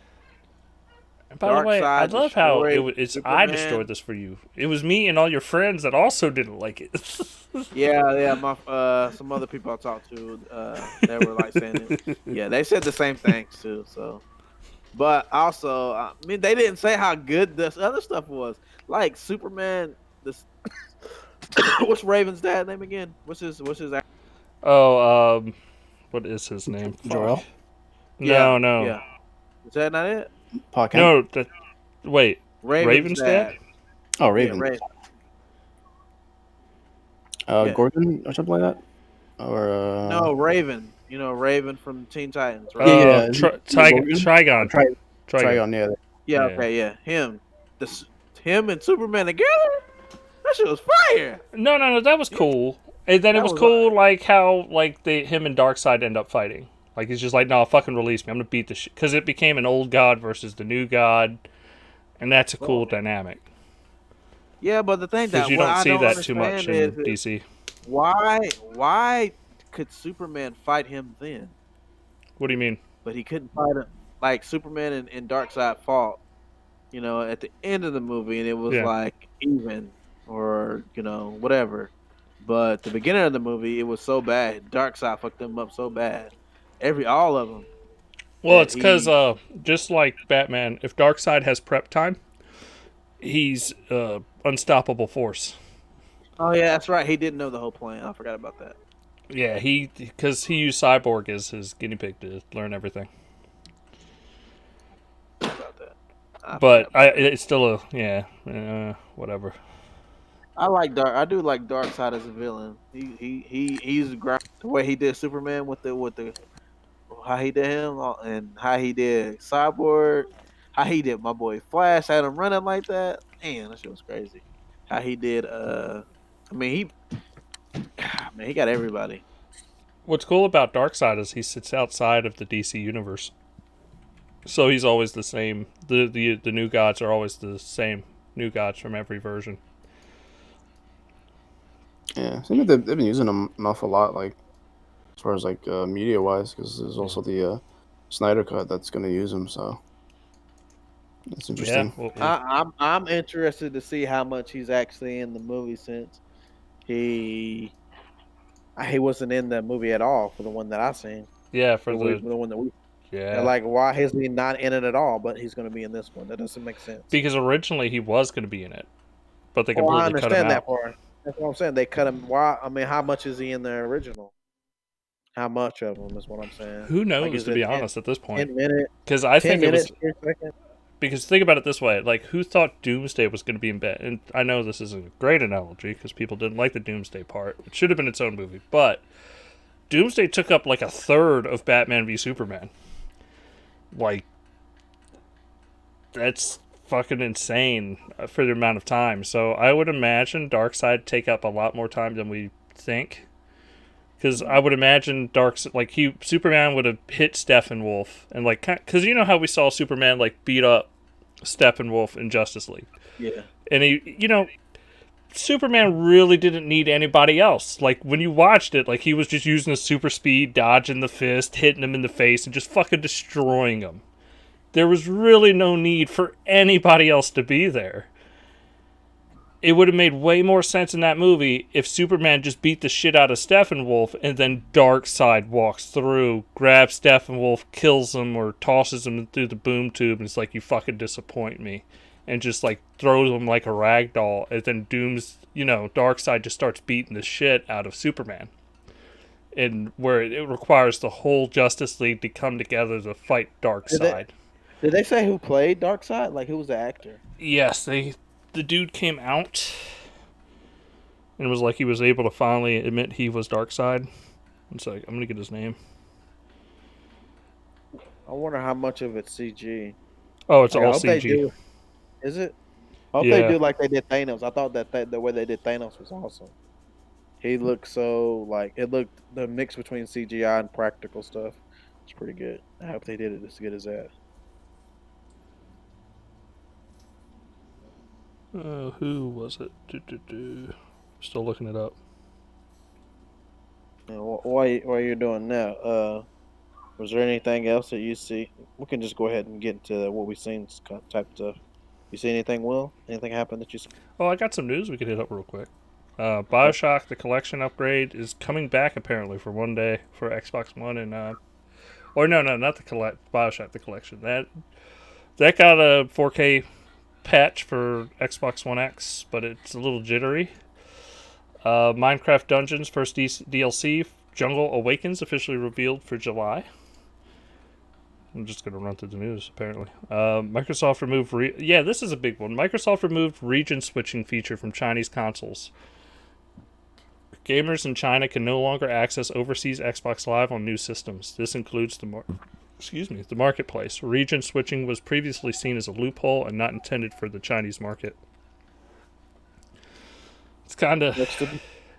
And by the way, I Darkseid love how destroyed it's I destroyed Superman. this for you. It was me and all your friends that also didn't like it. Yeah, my some other people I talked to, they were like saying it. Yeah, they said the same things too. So, but also, I mean, they didn't say how good this other stuff was. Like Superman, this what's Raven's dad name again? What's his? Oh, what is his name? Fuck. Jor-El, No, Yeah, no, yeah. Is that not it? Pa Kent. no. Wait, Raven's Raven's dad? dad. Oh, Yeah, Raven. Raven. Yeah. Gordon or something like that. Or No, Raven. You know, Raven from Teen Titans, yeah, right? yeah. Is it Gorgon? Or Trigon. Trigon. Trigon, yeah. Yeah, Yeah. okay, yeah. Him and Superman together? That shit was fire. No. That was cool. And then it That was was cool, like how like him and Darkseid end up fighting. Like he's just like, no, fucking release me. I'm gonna beat the shit because it became an old god versus the new god, and that's a cool dynamic yeah, but the thing because that you what don't I see don't that too much understand in is DC. why could Superman fight him then, What do you mean? but he couldn't fight him like Superman and Darkseid fought, at the end of the movie, and it was Yeah. like even or whatever. But the beginning of the movie, it was so bad. Darkseid fucked them up so bad, all of them Well, that it's because he. just like Batman, if Darkseid has prep time, he's unstoppable force. Oh yeah, that's right. He didn't know the whole plan. I forgot about that. Yeah, because he used Cyborg as his guinea pig to learn everything. About that. But it's still whatever. I do like Darkseid as a villain. He's the way he did Superman with the how he did him and how he did Cyborg, how he did my boy Flash, had him running like that. Man, that shit was crazy. How he did I mean he got everybody. What's cool about Darkseid is he sits outside of the DC universe, so he's always the same. The new gods are always the same new gods from every version. Yeah, seems like they've been using them an awful lot, like as far as like media wise, because there's also the Snyder cut that's going to use them. So that's Yeah, interesting. I'm interested to see how much he's actually in the movie since he wasn't in the movie at all for the one that I seen. yeah, for The the one that we yeah. like, why is he not in it at all? But he's going to be in this one. That doesn't make sense. Because originally he was going to be in it, but they Oh, I completely cut him understand that out. part. That's what I'm saying. They cut him. Why? I mean, how much is he in the original? How much of him is what I'm saying. Who knows, Like, is to it be honest, at this point? 10 minutes? Because I 10 think it was minutes per second? because think about it this way: like, who thought Doomsday was going to be in bed? And I know this isn't a great analogy because people didn't like the Doomsday part. It should have been its own movie, but Doomsday took up like a third of Batman v Superman. Like, that's fucking insane for the amount of time. So I would imagine Darkseid take up a lot more time than we think Because I would imagine Superman would have hit Steppenwolf and like, because you know how we saw Superman like beat up Steppenwolf in Justice League, Yeah. and Superman really didn't need anybody else. Like when you watched it, like he was just using his super speed, dodging the fist, hitting him in the face, and just fucking destroying him. There was really no need for anybody else to be there. It would have made way more sense in that movie if Superman just beat the shit out of Steppenwolf and then Darkseid walks through, grabs Steppenwolf, kills him, or tosses him through the boom tube, and it's like, you fucking disappoint me. And just like throws him like a rag doll, and then Darkseid just starts beating the shit out of Superman. And where it requires the whole Justice League to come together to fight Darkseid. Did they say who played Darkseid? Like, who was the actor? Yes, the dude came out and was like, he was able to finally admit he was Darkseid. It's like, I'm gonna get his name. I wonder how much of it's CG. Oh, it's all CG. Is it? I hope they do like they did Thanos. I thought that the way they did Thanos was awesome. He looked so like the mix between CGI and practical stuff. It's pretty good. I hope they did it as good as that. Who was it? Still looking it up. While you're doing that, was there anything else that you see? We can just go ahead and get into what we've seen type of stuff. You see anything, Will? Anything happen that you see? Oh, I got some news we could hit up real quick. BioShock, the collection upgrade, is coming back apparently for one day for Xbox One and or no, not the BioShock, the collection. That got a 4K patch for Xbox One X, but it's a little jittery. Minecraft Dungeons first DLC Jungle Awakens officially revealed for July. I'm just going to run through the news, apparently. Microsoft removed... this is a big one. Microsoft removed region switching feature from Chinese consoles. Gamers in China can no longer access overseas Xbox Live on new systems. This includes the marketplace. Region switching was previously seen as a loophole and not intended for the Chinese market. It's kind of...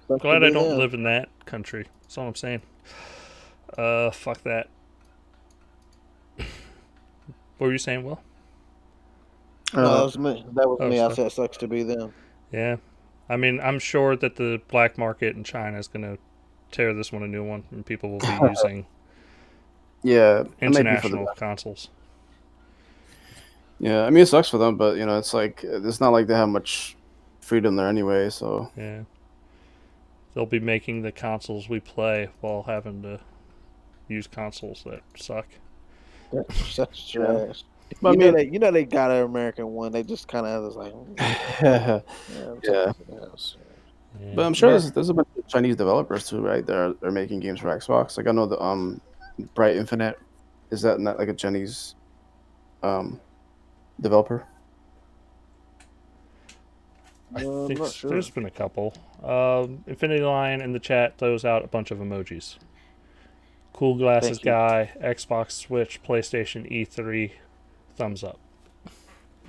glad I don't live in that country. That's all I'm saying. Fuck that. What were you saying, Will? No, that was me. Me. Sorry. I said sucks to be them. Yeah. I mean, I'm sure that the black market in China is going to tear this one a new one, and people will be using international consoles. Yeah, I mean, it sucks for them, but, it's like, it's not like they have much freedom there anyway, so... Yeah. They'll be making the consoles we play while having to use consoles that suck. That's trash. But you know they got an American one. They just kind of was like, yeah. But I'm sure there's a bunch of Chinese developers too, right? They're making games for Xbox. Like I know the Bright Infinite, is that not like a Chinese developer? I think there's been a couple. Infinity Line in the chat throws out a bunch of emojis. Cool Glasses Guy, Xbox, Switch, PlayStation, E3, thumbs up.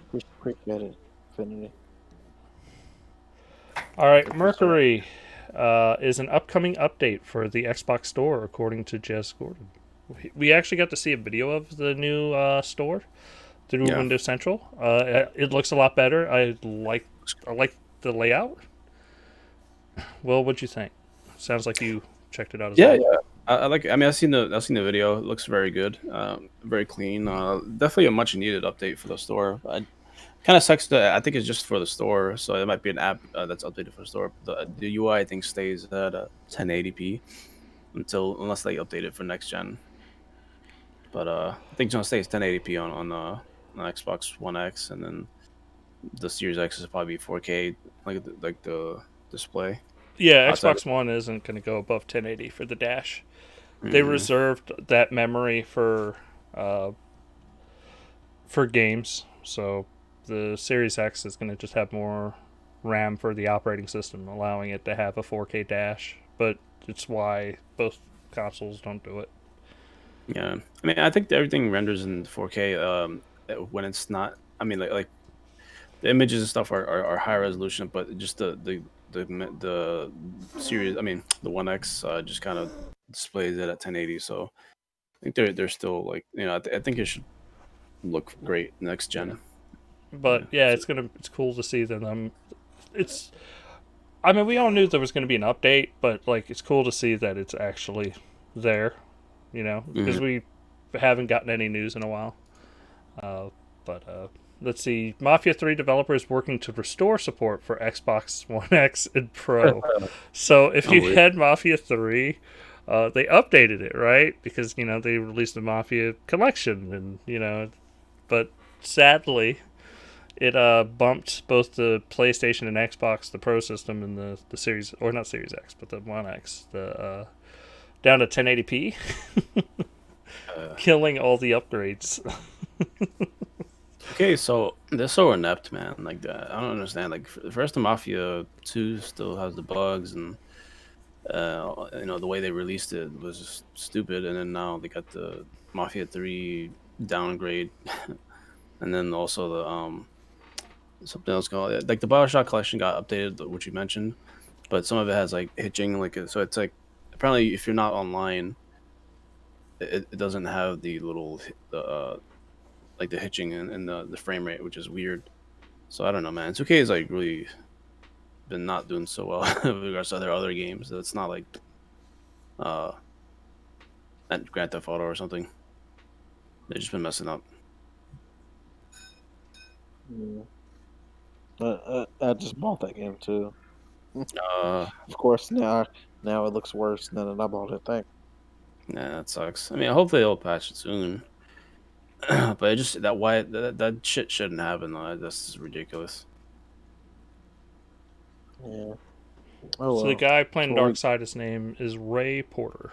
Appreciate it, Infinity. All right, Mercury is an upcoming update for the Xbox Store, according to Jez Gordon. We actually got to see a video of the new store through Windows Central. It looks a lot better. I like the layout. Well, what'd you think? Sounds like you checked it out as well. Yeah. I like. I mean, I've seen the video. It looks very good, very clean. Definitely a much needed update for the store. Kind of sucks that I think it's just for the store, so it might be an app that's updated for the store. The UI I think stays at 1080p unless they update it for next gen. But I think it's gonna stay 1080p on Xbox One X, and then the Series X is probably 4K, like the display. Yeah, Xbox One isn't going to go above 1080 for the dash. They reserved that memory for games, so the Series X is going to just have more RAM for the operating system, allowing it to have a 4K dash. But it's why both consoles don't do it. Yeah, I mean, I think everything renders in 4K when it's not. I mean, like the images and stuff are high resolution, but just the the series, I mean the One X, just kind of displays it at 1080. So I think they're still like, I think it should look great next gen. But yeah, it's cool to see them. It's I mean, we all knew there was going to be an update, but like it's cool to see that it's actually there, because we haven't gotten any news in a while. But let's see. Mafia 3 developers working to restore support for Xbox One X and Pro. So if you had Mafia 3, they updated it, right? Because, they released the Mafia collection, and, but sadly, it bumped both the PlayStation and Xbox, the Pro system, and the Series, or not Series X, but the One X, down to 1080p, killing all the upgrades. Okay, so they're so inept, man. Like, I don't understand. Like, first, the Mafia 2 still has the bugs, and the way they released it was just stupid. And then now they got the Mafia 3 downgrade, and then also the something else called, like, the BioShock collection got updated, which you mentioned, but some of it has like hitching, like, so it's like apparently if you're not online, it doesn't have the little like the hitching and the frame rate, which is weird. So I don't know, man. 2K is like really been not doing so well with regards to their other games. It's not like Grand Theft Auto or something. They've just been messing up. I just bought that game too. Uh, Of course, now it looks worse than I bought it. Thank. yeah, that sucks. I mean, hopefully they'll patch it soon. But it just that shit shouldn't happen though. That's ridiculous. Yeah. Oh, so the guy playing Darkseid, his name is Ray Porter.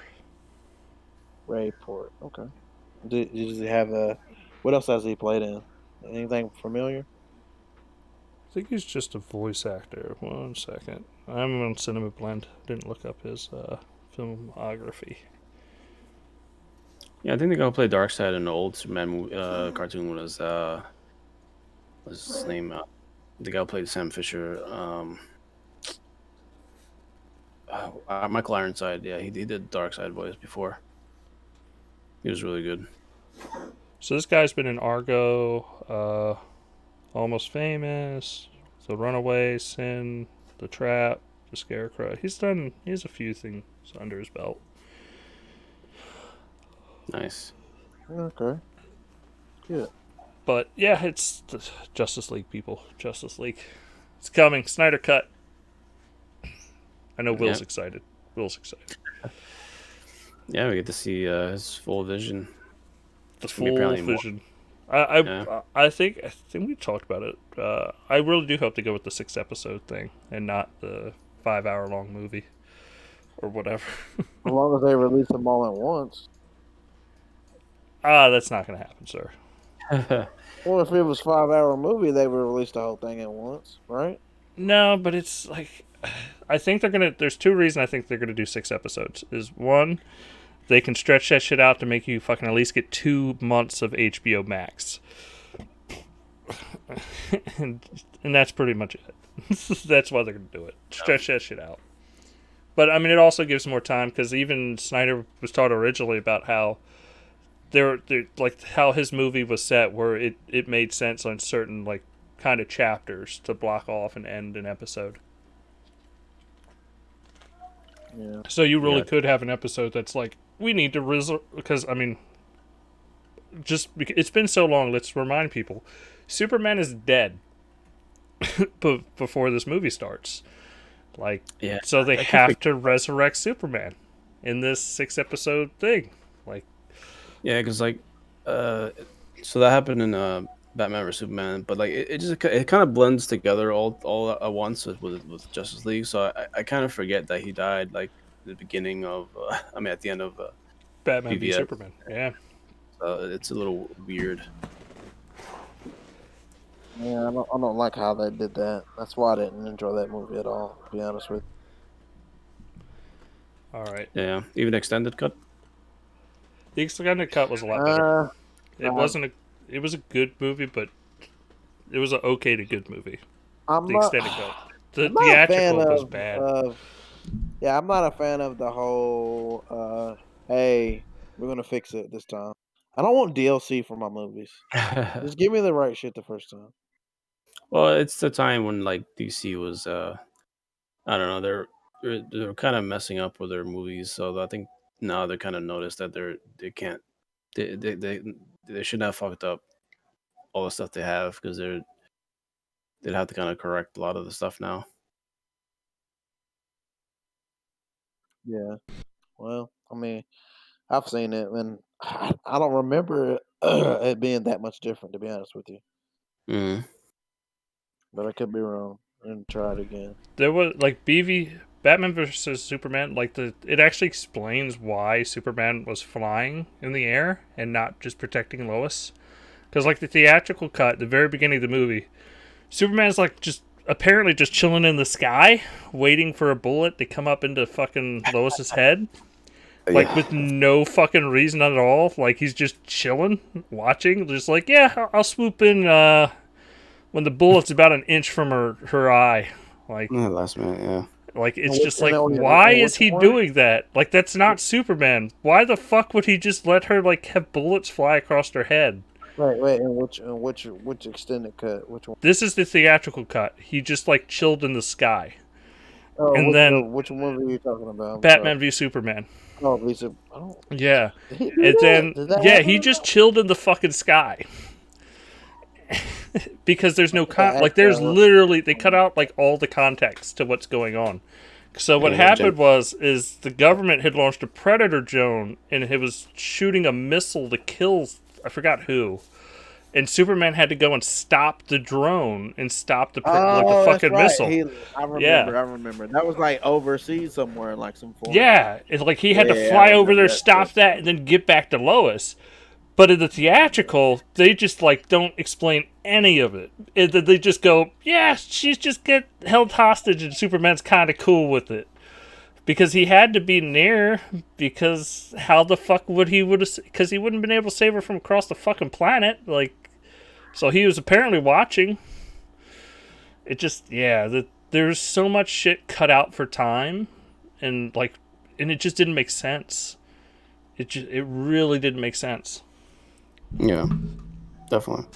Ray Porter. Okay. Did he have a? What else has he played in? Anything familiar? I think he's just a voice actor. 1 second. I'm on Cinema Blend. Didn't look up his filmography. Yeah, I think they're gonna play Darkseid in the old Superman movie, cartoon. What's his name? The guy who played Sam Fisher. Michael Ironside. Yeah, he did Darkseid voice before. He was really good. So this guy's been in Argo, Almost Famous, The Runaway, Sin, The Trap, The Scarecrow. He has a few things under his belt. Nice. Okay. Good. But yeah, it's the Justice League, people. Justice League. It's coming. Snyder Cut. I know Will's excited. Yeah, we get to see his full vision. The full vision. I think we talked about it. I really do hope to go with the 6-episode thing and not the 5-hour-long movie or whatever. As long as they release them all at once. That's not going to happen, sir. Well, if it was 5-hour movie, they would release the whole thing at once, right? No, but it's like, I think they're gonna. There's 2 reasons I think they're gonna do 6 episodes. Is one, they can stretch that shit out to make you fucking at least get 2 months of HBO Max, and that's pretty much it. That's why they're gonna do it. Stretch that shit out. But I mean, it also gives more time because even Snyder was taught originally about how they're like how his movie was set, where it made sense on certain like kind of chapters to block off and end an episode. Yeah. So you really could have an episode that's like, we need to because I mean, just because it's been so long. Let's remind people, Superman is dead before this movie starts. Like, so they have to resurrect Superman in this 6-episode thing. Like, yeah, because like, so that happened in Batman vs Superman, but like it kind of blends together all at once with Justice League. So I kind of forget that he died like the beginning of at the end of Batman v Superman. Yeah, it's a little weird. Yeah, I don't like how they did that. That's why I didn't enjoy that movie at all, to be honest with you. All right. Yeah, even extended cut. The extended cut was a lot better. It was a good movie, but it was an okay to good movie. The extended cut. The I'm not a fan theatrical was bad. yeah, I'm not a fan of the whole hey, we're gonna fix it this time. I don't want DLC for my movies. Just give me the right shit the first time. Well, it's the time when like DC was I don't know, they're kind of messing up with their movies, so I think now they kind of noticed that they can't they they they, they shouldn't have fucked up all the stuff they have because they'd have to kind of correct a lot of the stuff now. Yeah. Well, I mean, I've seen it and I don't remember it being that much different to be honest with you. Mm. But I could be wrong and try it again. There was like Batman versus Superman. Like it actually explains why Superman was flying in the air and not just protecting Lois. Because like the theatrical cut, the very beginning of the movie, Superman's like just apparently just chilling in the sky, waiting for a bullet to come up into fucking Lois's head. Like with no fucking reason at all. Like he's just chilling, watching, just like, yeah, I'll swoop in when the bullet's about an inch from her eye. Like Yeah, last minute, yeah. like it's And just like, and why and is which he one? doing that? Like that's not Superman. Why the fuck would he just let her like have bullets fly across her head? Wait, and which extended cut? Which one? This is the theatrical cut. He just like chilled in the sky. Oh, And then which movie are you talking about? I'm sorry. Batman v Superman. Oh, Lisa. I don't. Yeah. Did he do And that? then Did that yeah, happen he in just that? chilled in the fucking sky. Because there's no Yeah, like there's literally they cut out like all the context to what's going on. So what Yeah, happened is the government had launched a predator drone and it was shooting a missile to kill I forgot who. And Superman had to go and stop the drone and stop the Oh, that's fucking right. missile. I remember. Yeah. I remember. That was like overseas somewhere in like some form. Yeah, it's like he had to Yeah, I fly over remember there, that stop shit. that, and then get back to Lois. But in the theatrical, they just like don't explain any of it. They just go, "Yeah, she's just get held hostage," and Superman's kind of cool with it because he had to be near. Because how the fuck would he would? Because he wouldn't have been able to save her from across the fucking planet. Like, so he was apparently watching. It just there's so much shit cut out for time, and like, and it just didn't make sense. It really didn't make sense. Yeah, definitely.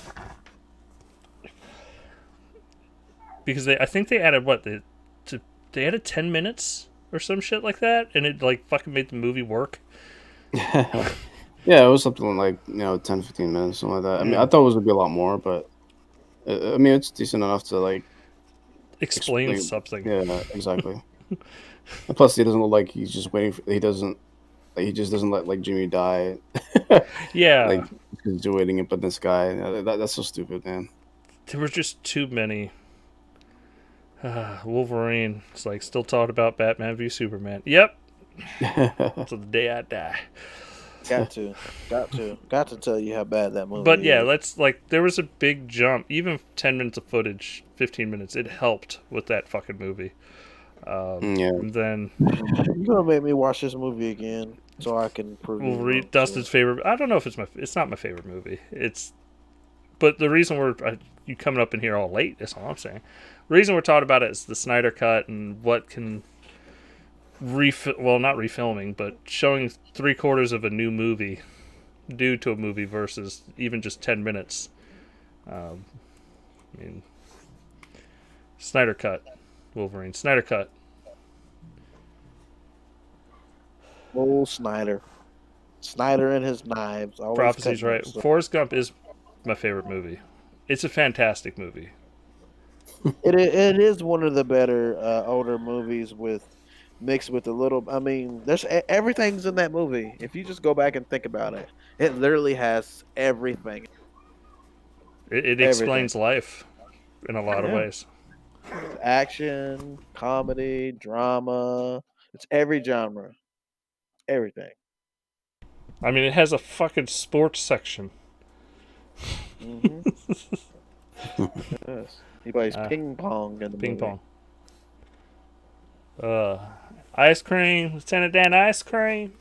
Because I think they added they added 10 minutes or some shit like that, and it like fucking made the movie work. Yeah, it was something like 10, 15 minutes, something like that. I mean, I thought it was gonna be a lot more, but I mean, it's decent enough to like Explain something. Yeah, exactly. And plus, he doesn't look like he's just waiting. He doesn't. Like, he just doesn't let like Jimmy die. Yeah, Like he's waiting up in the sky. That's so stupid, man. there were just too many. Wolverine. It's like still talking about Batman v Superman. Yep. Till the day I die. Got to tell you how bad that movie But yeah, is. let's like there was a big jump. Even 10 minutes of footage, 15 minutes, it helped with that fucking movie. Yeah. And then You're gonna make me watch this movie again so I can prove you Wolverine, wrong. Dustin's favorite. I don't know if it's not my favorite movie. But the reason you coming up in here all late. That's all I'm saying. The reason we're talking about it is the Snyder Cut and what can not refilming, but showing 3/4 of a new movie due to a movie versus even just 10 minutes. I mean, Snyder Cut, Wolverine, Snyder Cut. Old Snyder and his knives. Always Prophecy's cutting right. up stuff. Forrest Gump is my favorite movie. It's a fantastic movie. It is one of the better older movies with mixed with a little. I mean, there's everything's in that movie. If you just go back and think about it, it literally has everything. It Everything. explains life in a lot of Yeah. ways. Action, comedy, drama. It's every genre. Everything. I mean, it has a fucking sports section. hmm Yes. He plays ping pong in the Ping movie. pong. Ice cream, Lieutenant Dan ice cream.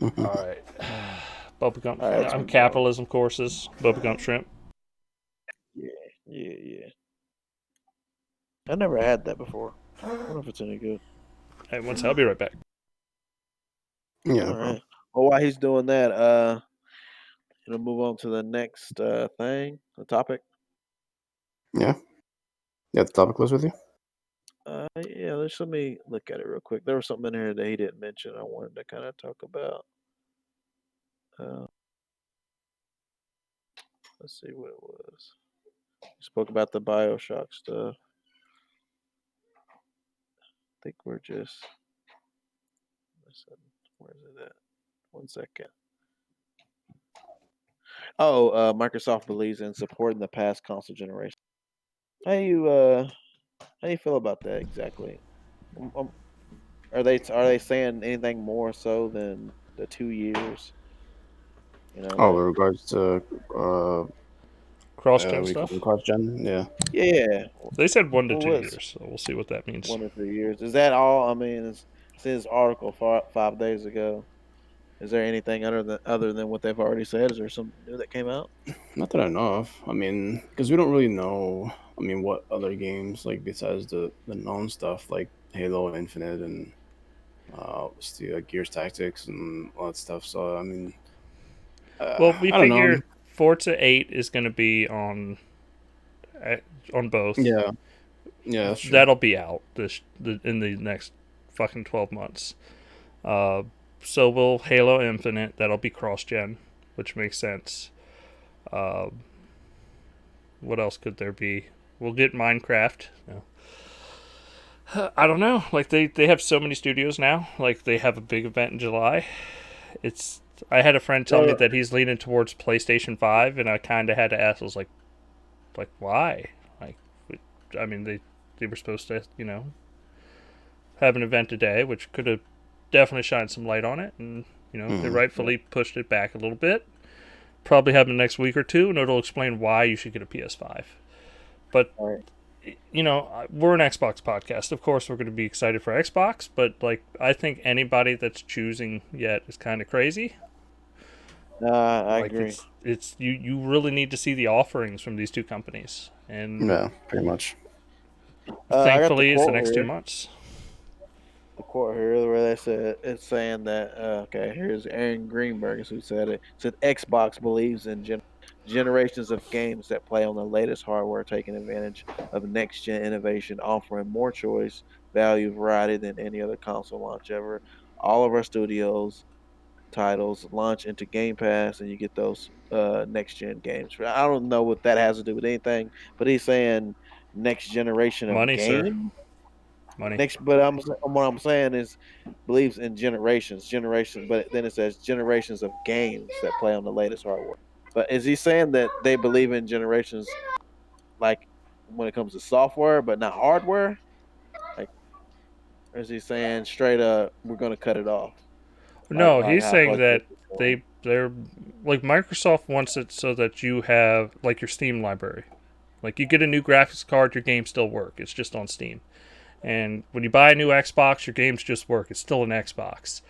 All right. Bubblegum. All right, I'm capitalism courses. Bubblegum shrimp. Yeah. I never had that before. I wonder if it's any good. Hey, once I'll be right back. Yeah, All bro. right. Well, while he's doing that, move on to the next thing, the topic. Yeah. Yeah, the topic was with you. Yeah, let me look at it real quick. There was something in here that he didn't mention. I wanted to kind of talk about. Uh, let's see what it was. He spoke about the BioShock stuff. I think we're just. Listen, where's it at? 1 second. Oh, Microsoft believes in supporting the past console generation. How you feel about that exactly? Are they saying anything more so than the 2 years? Oh, Like with regards to Cross gen we stuff. cross gen. Yeah. yeah, They said 1 to well, 2 years, so we'll see what that means. 1 or 2 years. Is that all? I mean, since article 5 days ago. Is there anything other than what they've already said? Is there something new that came out? Not that I know of. I mean, because we don't really know. I mean, what other games like besides the known stuff like Halo Infinite and what's the Gears Tactics and all that stuff. So I mean, Well, we I don't know. figure Forza 8 is going to be uh, on both. Yeah, yeah, that's true. That'll be out in the next fucking 12 months. Uh, so will Halo Infinite. That'll be cross gen, which makes sense. Uh, what else could there be? We'll get Minecraft. No. I don't know. Like they have so many studios now. Like they have a big event in July. It's I had a friend tell me Well, that he's leaning towards PlayStation 5, and I kind of had to ask. I was like why? Like, I mean they were supposed to have an event today, which could have definitely shined some light on it, and they Hmm. rightfully pushed it back a little bit. Probably have the next week or two, and it'll explain why you should get a PS5. But all right. we're an Xbox podcast. Of course, we're going to be excited for Xbox, but like I think anybody that's choosing yet is kind of crazy. I Like agree. it's you really need to see the offerings from these two companies, and Yeah, pretty much. I got the thankfully, it's the quote next two here. months. The quote here where they said it's saying that okay, here's Aaron Greenberg is who said it. Said Xbox believes in generations of games that play on the latest hardware, taking advantage of next gen innovation, offering more choice, value, variety than any other console launch ever. All of our studios titles launch into Game Pass, and you get those next gen games. I don't know what that has to do with anything, but he's saying next generation of Money, sir, game. money. But what I'm saying is believes in generations. But then it says generations of games that play on the latest hardware. But is he saying that they believe in generations like when it comes to software, but not hardware? Like, or is he saying straight up we're going to cut it off? No, Like he's how saying that PlayStation's doing? they're like Microsoft wants it so that you have like your Steam library. Like you get a new graphics card, your games still work. It's just on Steam. And when you buy a new Xbox, your games just work. It's still an Xbox.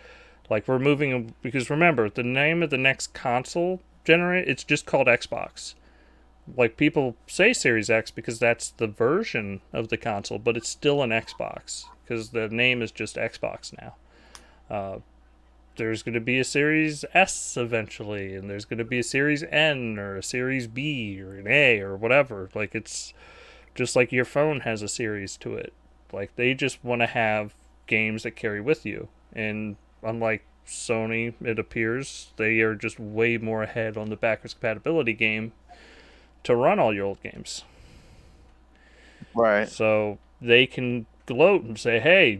Like we're moving because remember the name of the next console generate. It's just called Xbox. Like people say Series X because that's the version of the console, but it's still an Xbox because the name is just Xbox now. Uh, there's going to be a Series S eventually, and there's going to be a Series N or a Series B or an A or whatever. Like it's just like your phone has a series to it. Like they just want to have games that carry with you, and unlike Sony, it appears they are just way more ahead on the backwards compatibility game to run all your old games. Right. So they can gloat and say, hey,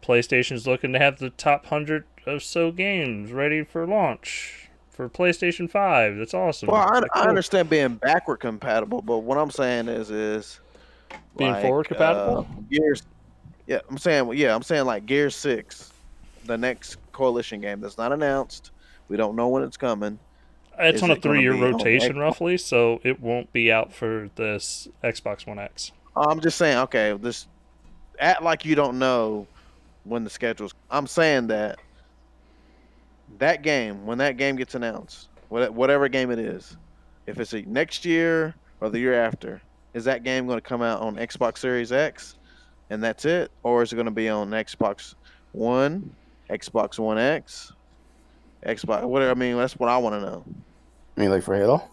PlayStation's looking to have the top 100 or so games ready for launch for PlayStation 5. That's awesome. Well, Like, I cool. understand being backward compatible, but what I'm saying is Being like forward compatible? Gears. I'm saying like Gears 6, the next coalition game that's not announced. We don't know when it's coming. It's Is on a it going to 3 year be on rotation Xbox? roughly, so it won't be out for this Xbox One X. I'm just saying, okay, this act like you don't know when the schedule's. I'm saying that game, when that game gets announced, whatever game it is, if it's next year or the year after, is that game going to come out on Xbox Series X and that's it, or is it going to be on Xbox One, Xbox One X, Xbox whatever? I mean, that's what I want to know. I mean, like for Halo.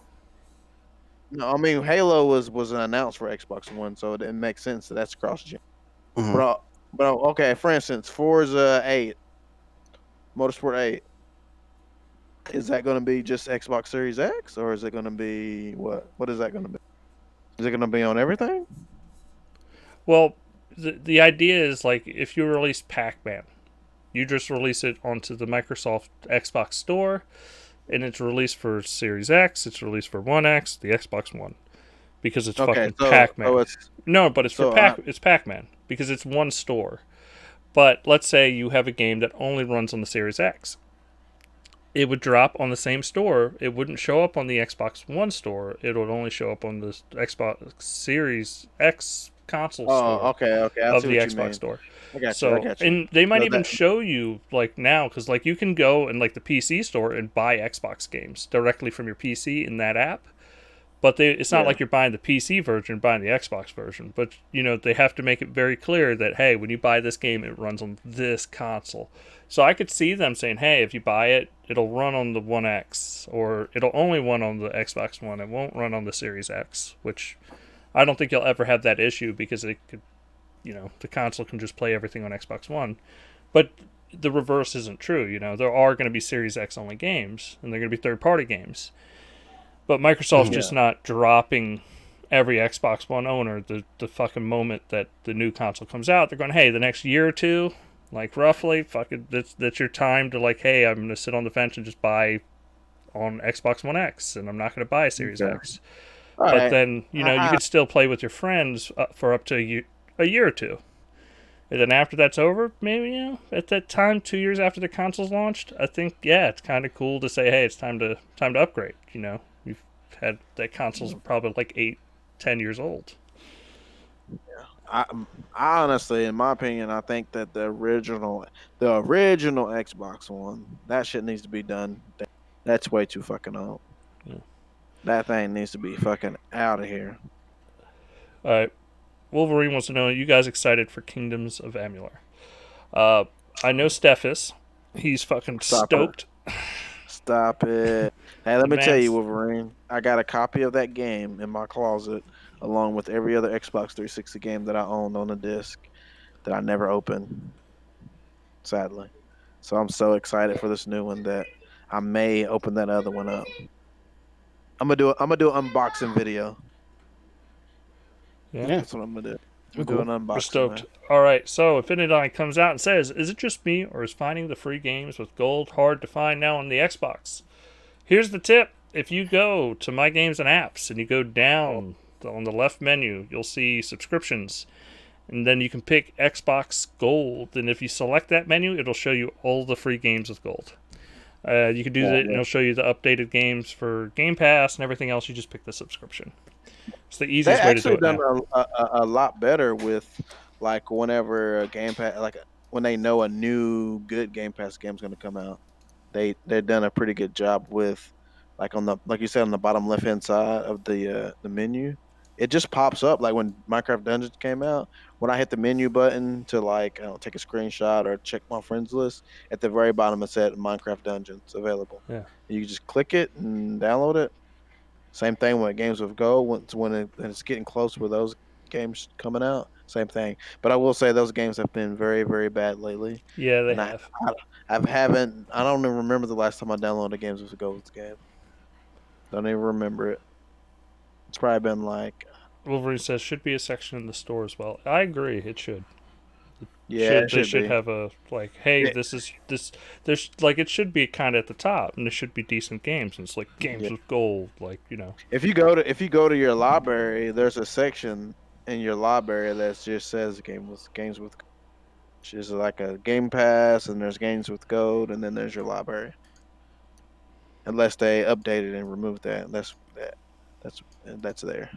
No, I mean Halo was announced for Xbox One, so it makes sense that that's cross gen. Mm-hmm. But okay, for instance, Forza 8, Motorsport 8, is that going to be just Xbox Series X, or is it going to be what? What is that going to be? Is it going to be on everything? Well, the idea is like if you release Pac-Man, you just release it onto the Microsoft Xbox Store, and it's released for Series X, it's released for One X, the Xbox One, because it's Okay, fucking so Pac-Man. it's No, but it's for so I, It's Pac-Man because it's one store. But let's say you have a game that only runs on the Series X. It would drop on the same store. It wouldn't show up on the Xbox One store. It would only show up on the Xbox Series X console store okay, I of see the what you Xbox mean. store. I got you. I So, got you. and they might So even that show you like now, because like you can go in like the PC store and buy Xbox games directly from your PC in that app. But it's not yeah. like you're buying the PC version, buying the Xbox version. But they have to make it very clear that hey, when you buy this game, it runs on this console. So I could see them saying, hey, if you buy it, it'll run on the One X, or it'll only run on the Xbox One. It won't run on the Series X, which I don't think you'll ever have that issue because it could, the console can just play everything on Xbox One. But the reverse isn't true. There are going to be Series X only games, and they're going to be third-party games. But Microsoft's Mm-hmm. just not dropping every Xbox One owner the fucking moment that the new console comes out. They're going, hey, the next year or two, like roughly, fucking that's your time to like, hey, I'm gonna sit on the fence and just buy on Xbox One X, and I'm not gonna buy a Series Okay. X. All But right. then you I, could still play with your friends for up to a year or two. And then after that's over, maybe at that time, 2 years after the console's launched, I think it's kind of cool to say, hey, it's time to upgrade. We've had that console's probably like 8, 10 years old. I, I honestly, in my opinion, I think that the original Xbox One, that shit needs to be done. That's way too fucking old. Yeah. That thing needs to be fucking out of here. All right, Wolverine wants to know: you guys excited for Kingdoms of Amalur? Uh, I know STEPH is. He's fucking Stop it. stoked. Stop it. Hey, The let me tell you, man's Wolverine. I got a copy of that game in my closet, along with every other Xbox 360 game that I owned on a disc that I never opened, sadly. So I'm so excited for this new one that I may open that other one up. I'm gonna do an unboxing video. yeah. Yeah, That's what I'm gonna do. I'm that'd gonna be do cool. an We're unboxing, stoked. man. All right, so Infinity comes out and says, "Is it just me, or is finding the free games with gold hard to find now on the Xbox?" Here's the tip: if you go to My Games and Apps and you go down on the left menu, you'll see subscriptions, and then you can pick Xbox Gold. And if you select that menu, it'll show you all the free games with gold. You can do that, and it'll show you the updated games for Game Pass and everything else. You just pick the subscription. It's the They easiest way to do actually it done now. a lot better with like whenever a Game Pass, like when they know a new good Game Pass game's gonna come out. They've done a pretty good job with like on the like you said on the bottom left hand side of the menu. It just pops up like when Minecraft Dungeons came out. When I hit the menu button to like I don't know, take a screenshot or check my friends list, at the very bottom it said Minecraft Dungeons available. Yeah. You can just click it and download it. Same thing with games with Go. When it's getting close with those games coming out, same thing. But I will say those games have been very very bad lately, Yeah, they and have. I don't even remember the last time I downloaded games with Go game. Don't even remember it. It's probably been like Wolverine says should be a section in the store as well. I agree. It should. yeah, it Should they should should be. have a like, hey, It, this is this. There's like it should be kind of at the top, and there should be decent games. And it's like yeah. games with gold, like If you go to your library, there's a section in your library that just says games with which is like a Game Pass, and there's games with gold, and then there's your library. Unless they updated and removed that. That's there.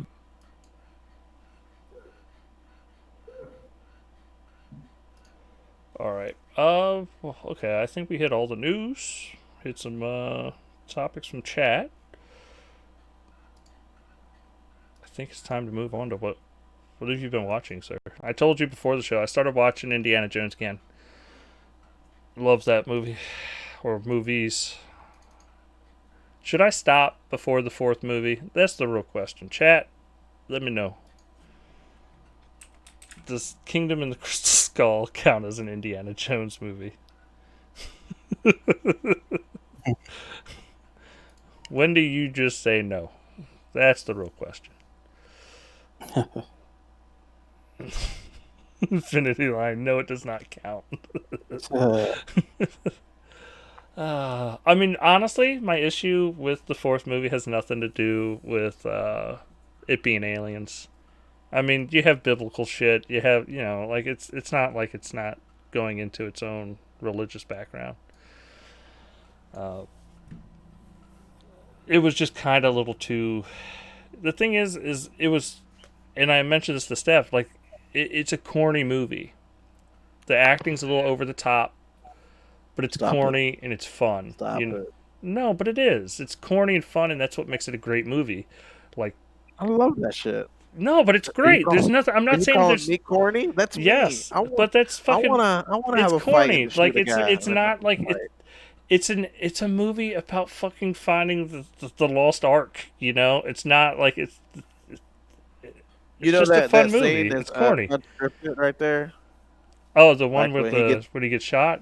all right. Well, okay. I think we hit all the news. Hit some topics from chat. I think it's time to move on to what have you been watching, sir? I told you before the show I started watching Indiana Jones again. Love that movie or movies. Should I stop before the 4th movie? That's the real question. Chat, let me know. Does Kingdom in the Crystal Skull count as an Indiana Jones movie? When do you just say no? That's the real question. Infinity Line, no, it does not count. I mean, honestly, my issue with the 4th movie has nothing to do with it being aliens. I mean, you have biblical shit. You have, like it's not like it's not going into its own religious background. It was just kind of a little too. The thing is it was, and I mentioned this to Steph. Like, it's a corny movie. The acting's a little over the top, but it's corny and it's fun. Stop it. No, but it is. It's corny and fun, and that's what makes it a great movie. Like, I love that shit. No, but it's great. There's nothing. I'm not saying there's. Me corny? That's yes, me. but that's fucking. I wanna have a corny. fight. Like it's not like it's a movie about fucking finding the lost ark. It's not like it's just a fun movie. It's corny. Right there. Oh, the one with when he gets shot.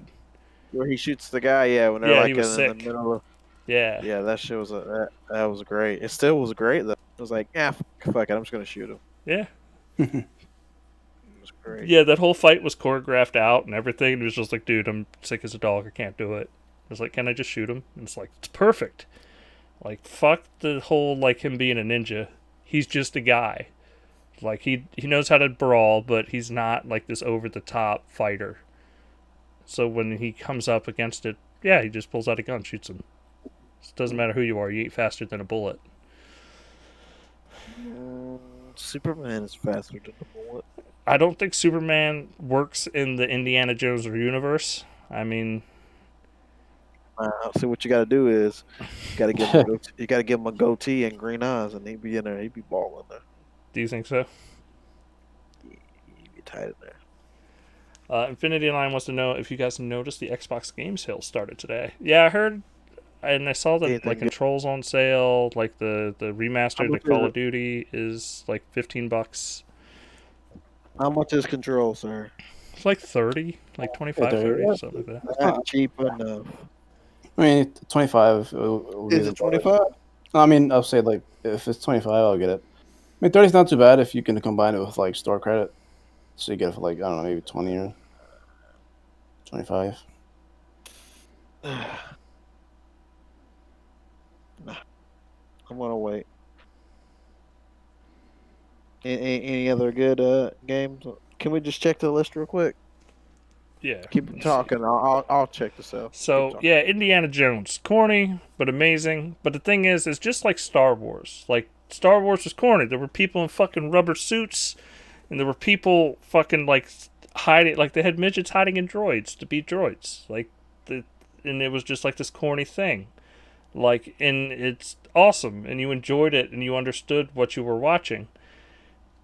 Where he shoots the guy, yeah, when they're he was sick. In the middle of. Yeah. Yeah, that shit was that was great. It still was great though. It was like, fuck it, I'm just gonna shoot him. Yeah. It was great. Yeah, that whole fight was choreographed out and everything. It was just like, dude, I'm sick as a dog. I can't do it. I was like, can I just shoot him? And it's like, it's perfect. Like, fuck the whole like him being a ninja. He's just a guy. Like he knows how to brawl, but he's not like this over the top fighter. So when he comes up against it, yeah, he just pulls out a gun, shoots him. It doesn't matter who you are. You eat faster than a bullet. Superman is faster than a bullet. I don't think Superman works in the Indiana Jones universe. I mean, so what you got to do is you got to give him a goatee and green eyes, and he'd be in there. He'd be balling there. Do you think so? He'd be tight in there. Infinity Line wants to know if you guys noticed the Xbox game sale started today. Yeah, I heard, and I saw that like Control's on sale. Like the remaster of Call of Duty is like $15. How much is Control, sir? It's like 30, like 25, 30, something like that. That's not cheap enough. I mean, 25. Is it 25? I mean, I'll say like if it's 25, I'll get it. I mean, 30 is not too bad if you can combine it with like store credit. So you get it for like, I don't know, maybe 20 or 25. I'm gonna wait. Any other good games? Can we just check the list real quick? Yeah. Keep talking. I'll check this out. So yeah, Indiana Jones, corny but amazing. But the thing is, it's just like Star Wars. Like Star Wars was corny. There were people in fucking rubber suits, and there were people fucking like hiding. Like they had midgets hiding in droids to be droids. Like and it was just like this corny thing. Like, and it's awesome, and you enjoyed it, and you understood what you were watching.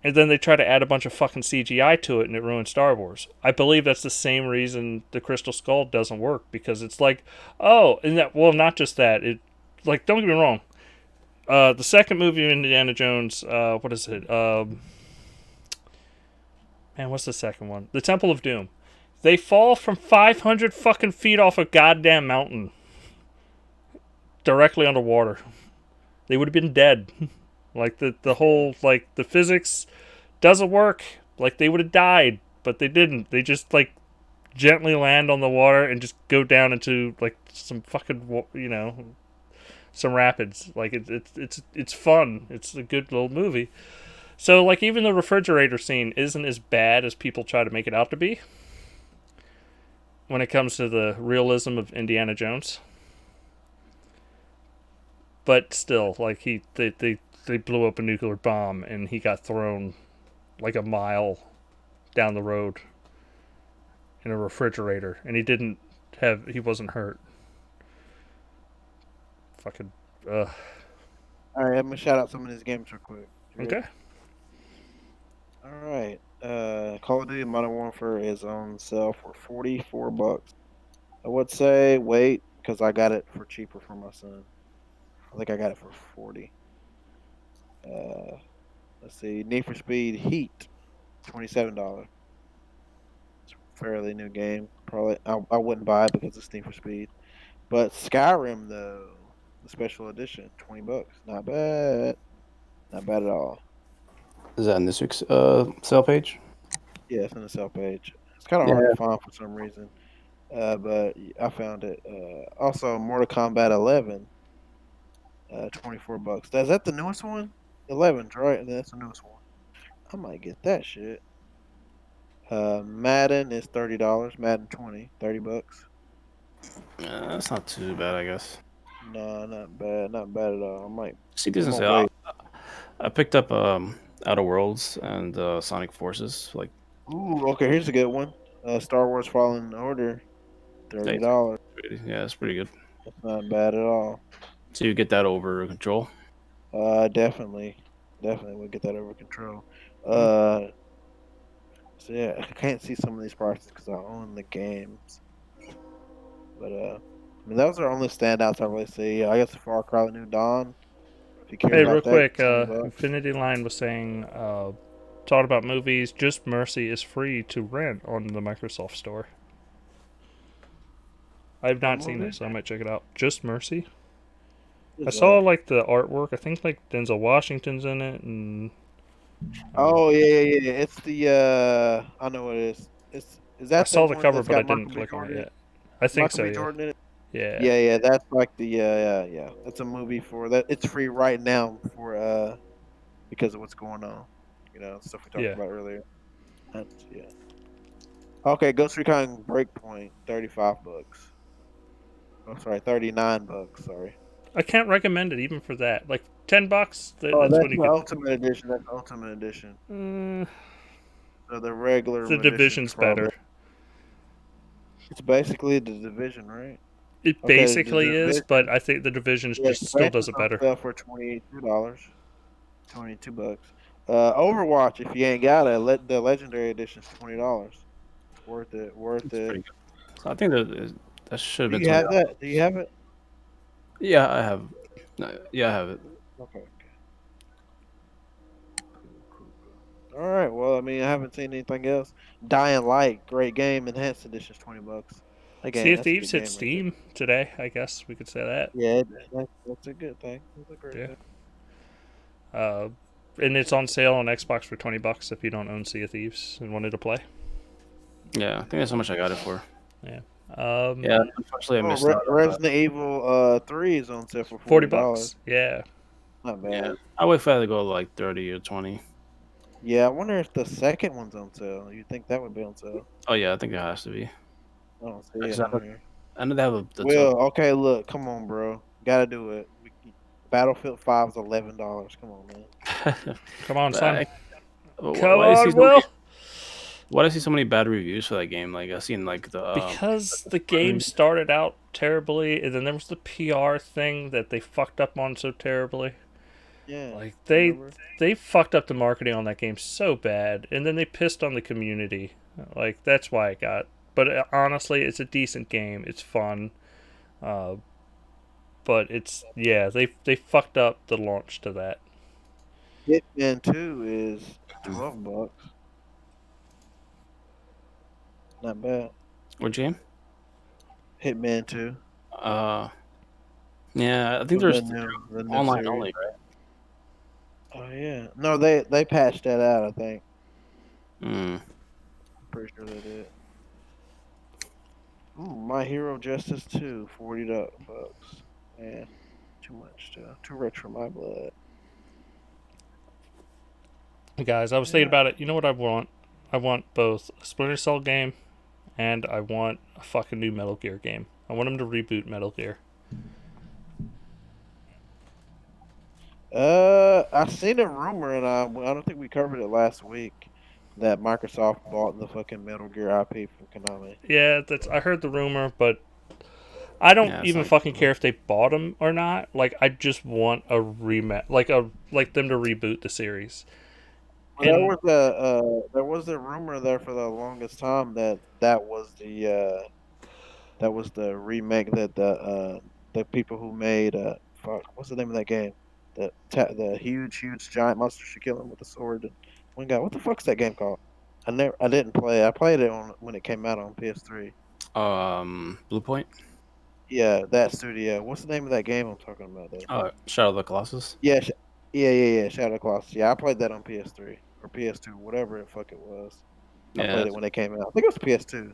And then they try to add a bunch of fucking CGI to it, and it ruins Star Wars. I believe that's the same reason the Crystal Skull doesn't work, because it's like, oh, and that, well, not just that. It, like, don't get me wrong. The second movie of Indiana Jones, what is it? Man, what's the second one? The Temple of Doom. They fall from 500 fucking feet off a goddamn mountain. Directly underwater. They would have been dead. Like, the whole, like, the physics doesn't work. Like, they would have died, but they didn't. They just, like, gently land on the water and just go down into, like, some fucking, some rapids. Like, it's fun. It's a good little movie. So, like, even the refrigerator scene isn't as bad as people try to make it out to be when it comes to the realism of Indiana Jones. But still, like, they blew up a nuclear bomb and he got thrown like a mile down the road in a refrigerator, and he wasn't hurt. Fucking Alright, I'm gonna shout out some of these games real quick. Okay. All right. Call of Duty Modern Warfare is on sale for $44. I would say wait because I got it for cheaper for my son. I think I got it for 40. Uh, let's see. Need for Speed Heat, $27. It's a fairly new game. Probably I wouldn't buy it because it's Need for Speed. But Skyrim though, the special edition, $20. Not bad. Not bad at all. Is that in this week's sale page? Yeah, it's on the sale page. It's kind of hard Yeah. to find for some reason. But I found it. Also, Mortal Kombat 11, $24. Is that the newest one? 11, right? That's the newest one. I might get that shit. Madden is $30. Madden 20, $30. Yeah, that's not too bad, I guess. No, not bad. Not bad at all. See, I'm doesn't gonna say. wait. I picked up Outer Worlds and Sonic Forces. Like, Ooh, okay. Here's a good one. Star Wars Fallen Order, $30. yeah, it's pretty good. That's not bad at all. So you get that over control. Definitely, definitely would get that over control. Hmm. So yeah, I can't see some of these prices because I own the games. But I mean, those are only standouts I really see. I guess Far Cry: The New Dawn. If you care Hey, real about that, quick, $20. Infinity Line was saying, talking about movies, Just Mercy is free to rent on the Microsoft Store. I've What not seen movie it, so I might check it out. Just Mercy. I is saw that? like the artwork. I think like Denzel Washington's in it, and Oh yeah. It's the I know what it is. Is I that the saw the one cover, that's but I got didn't Michael B. click on it Jordan in it? yet. I think Michael so. B. Yeah. Jordan in it? Yeah. Yeah. That's like the yeah. That's a movie for that. It's free right now for because of what's going on. Stuff we talked Yeah. about earlier. That's yeah. Okay, Ghost Recon Breakpoint, $35. Oh, sorry, $39. Sorry. I can't recommend it even for that. Like $10. Oh, That's that's when you the could. Ultimate Edition. That's Ultimate Edition. Uh, So the regular the edition is Division's probably better. it's basically the Division, right? It Okay, basically the is, but Division. I think the Division's Yeah, just still does Expansion's it on better. sale for $22. $22. Overwatch, if you ain't got it, the Legendary Edition's $20. It's worth it. Worth It's it. pretty good. So I think that should have Do been you have that? Do you have it? Yeah, I have. Yeah, I have it. Okay. All right. Well, I mean, I haven't seen anything else. Dying Light, great game. Enhanced edition's $20. Sea Again, of that's a Thieves good hit game right there. Steam today. I guess we could say that. Yeah, that's a good thing. That's a great Yeah. thing. Uh, and it's on sale on Xbox for $20 if you don't own Sea of Thieves and wanted to play. Yeah, I think that's how much I got it for. Yeah. Yeah, unfortunately I Oh, missed out. Resident Evil 3 is on sale for $40. $40. Yeah. Not Yeah, bad. I wait for that to go to like 30 or 20. Yeah, I wonder if the second one's on sale. You'd think that would be on sale. Oh yeah, I think it has to be. I don't see it 'Cause on here. I know they have the Well, okay, look, come on, bro. Gotta do it. Battlefield 5 is $11. Come on, man. Come on, But son. Come why do you see on, Will. why do I see so many bad reviews for that game? Like I seen like the Because the game started out terribly, and then there was the PR thing that they fucked up on so terribly. Yeah. Like Remember? they fucked up the marketing on that game so bad, and then they pissed on the community. Like that's why it got. But honestly, it's a decent game. It's fun. Uh, but it's they fucked up the launch to that. Hitman 2 is $12. Not bad. what game? Hitman 2. Uh, yeah, I think With there's the new online series. only, right? Oh yeah. No, they patched that out, I think. Hmm. I'm pretty sure they did. Ooh, My Hero Justice 2, $40. Man, too much stuff. Too rich for my blood. Guys, I was thinking about it. You know what I want? I want both a Splinter Cell game and I want a fucking new Metal Gear game. I want them to reboot Metal Gear. I seen a rumor, and I don't think we covered it last week, that Microsoft bought the fucking Metal Gear IP from Konami. Yeah, that's I heard the rumor, but I don't Yeah, it's even like fucking care if they bought them or not. Like I just want a rematch, like them to reboot the series. And there was a rumor there for the longest time that that was the remake that the people who made fuck, what's the name of that game? The huge giant monster should kill him with a sword. And one guy, what the fuck's that game called? I didn't play it. I played it on when it came out on PS3. Blue Point. Yeah, that studio. What's the name of that game I'm talking about though? Shadow of the Colossus. Yeah, yeah. Shadow Colossus. Yeah, I played that on PS3 or PS2, whatever the fuck it was. I Yeah, played it when it came out. I think it was PS2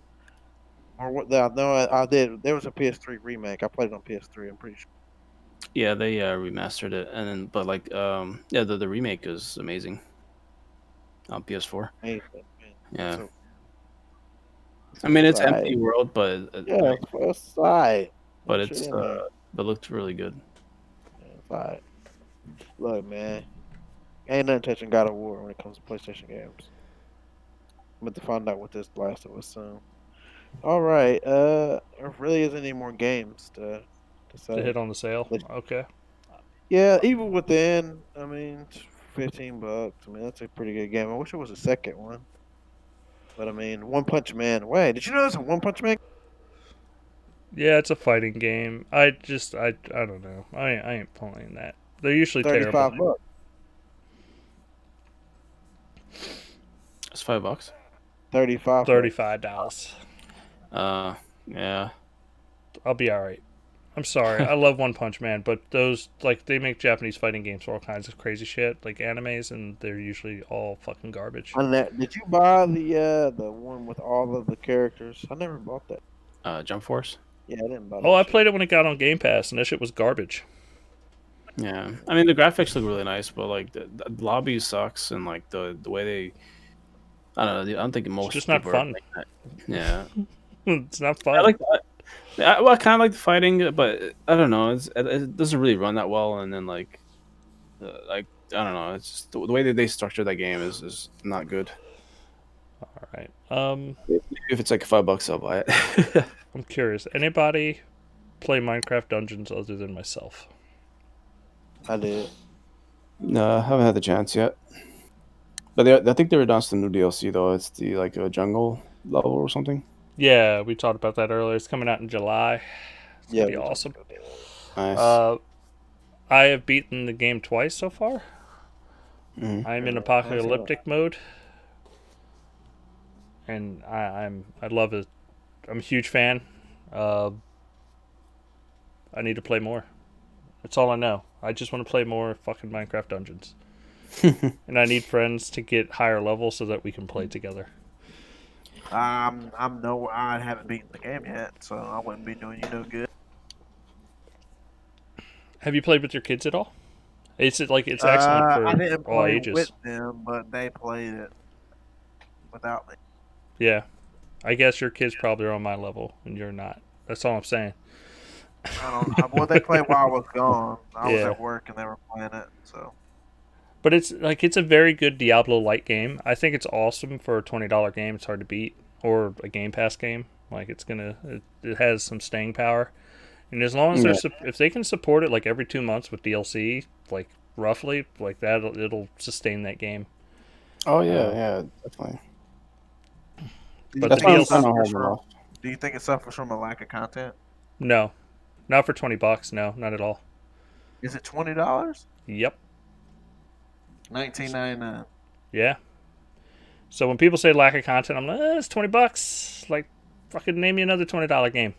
or what? No, I did. There was a PS3 remake. I played it on PS3. I'm pretty sure. yeah, they remastered it, and then but like yeah, the remake is amazing on PS4. Amazing, man. Yeah, So I mean it's side. empty world, but Yeah, first side. but That shit it's in there. but looked really good. Yeah, side. Look, man, ain't nothing touching God of War when it comes to PlayStation games. I'm about to find out what this Last of Us soon. All right. There really isn't any more games to to say. hit on the sale. Let- Okay. Yeah, even within, I mean, $15. I mean, that's a pretty good game. I wish it was a second one, but I mean, One Punch Man. Wait, did you know there's a One Punch Man? Yeah, it's a fighting game. I don't know. I ain't playing that. They're usually terrible. $35. It's $5. 35 bucks. $35. Uh, yeah. I'll be all right. I'm sorry. I love One Punch Man, but those like they make Japanese fighting games for all kinds of crazy shit, like animes, and they're usually all fucking garbage. And that, did you buy the one with all of the characters? I never bought that. Jump Force. Yeah, I didn't buy Oh, that I shit. played it when it got on Game Pass, and that shit was garbage. Yeah, I mean the graphics look really nice, but like the lobby sucks, and like the way they, I don't know. I don't think It's most just not people are fun. like that. Yeah, It's not I fun. like that. Well, I kind of like the fighting, but I don't know. It doesn't really run that well, and then like I don't know. It's just the way that they structure that game is not good. All right. If it's like $5, I'll buy it. I'm curious. Anybody play Minecraft Dungeons other than myself? I did. No, I haven't had the chance yet. But I think they announced the new DLC though. It's the like a jungle level or something. Yeah, we talked about that earlier. It's coming out in July. It's Yeah, gonna be we talked awesome. about that. Nice. Uh, I have beaten the game twice so far. Mm. I'm in Nice. apocalyptic mode, and I love it. I'm a huge fan. Uh, I need to play more. That's all I know. I just want to play more fucking Minecraft Dungeons, and I need friends to get higher level so that we can play together. I haven't beaten the game yet, so I wouldn't be doing you no good. Have you played with your kids at all? It's excellent I for didn't all play with ages. them, but they played it without me. Yeah, I guess your kids probably are on my level and you're not. That's all I'm saying. I don't. Well, they played while I was gone. I was Yeah, at work and they were playing it. So but it's a very good Diablo like game. I think it's awesome for a $20 game. It's hard to beat, or a Game Pass game. Like it has some staying power, and as long as Yeah. if they can support it like every 2 months with DLC, like roughly like that, it'll sustain that game. Oh yeah, Uh, yeah, definitely. do you but the That's think why it I'm kind DLC, of suffers holding from? off. Do you think it suffers from a lack of content? no, not for $20. No, not at all. Is it $20? Yep. 19.99. Yeah. So when people say lack of content, I'm like, it's $20. Like, fucking name me another $20 game.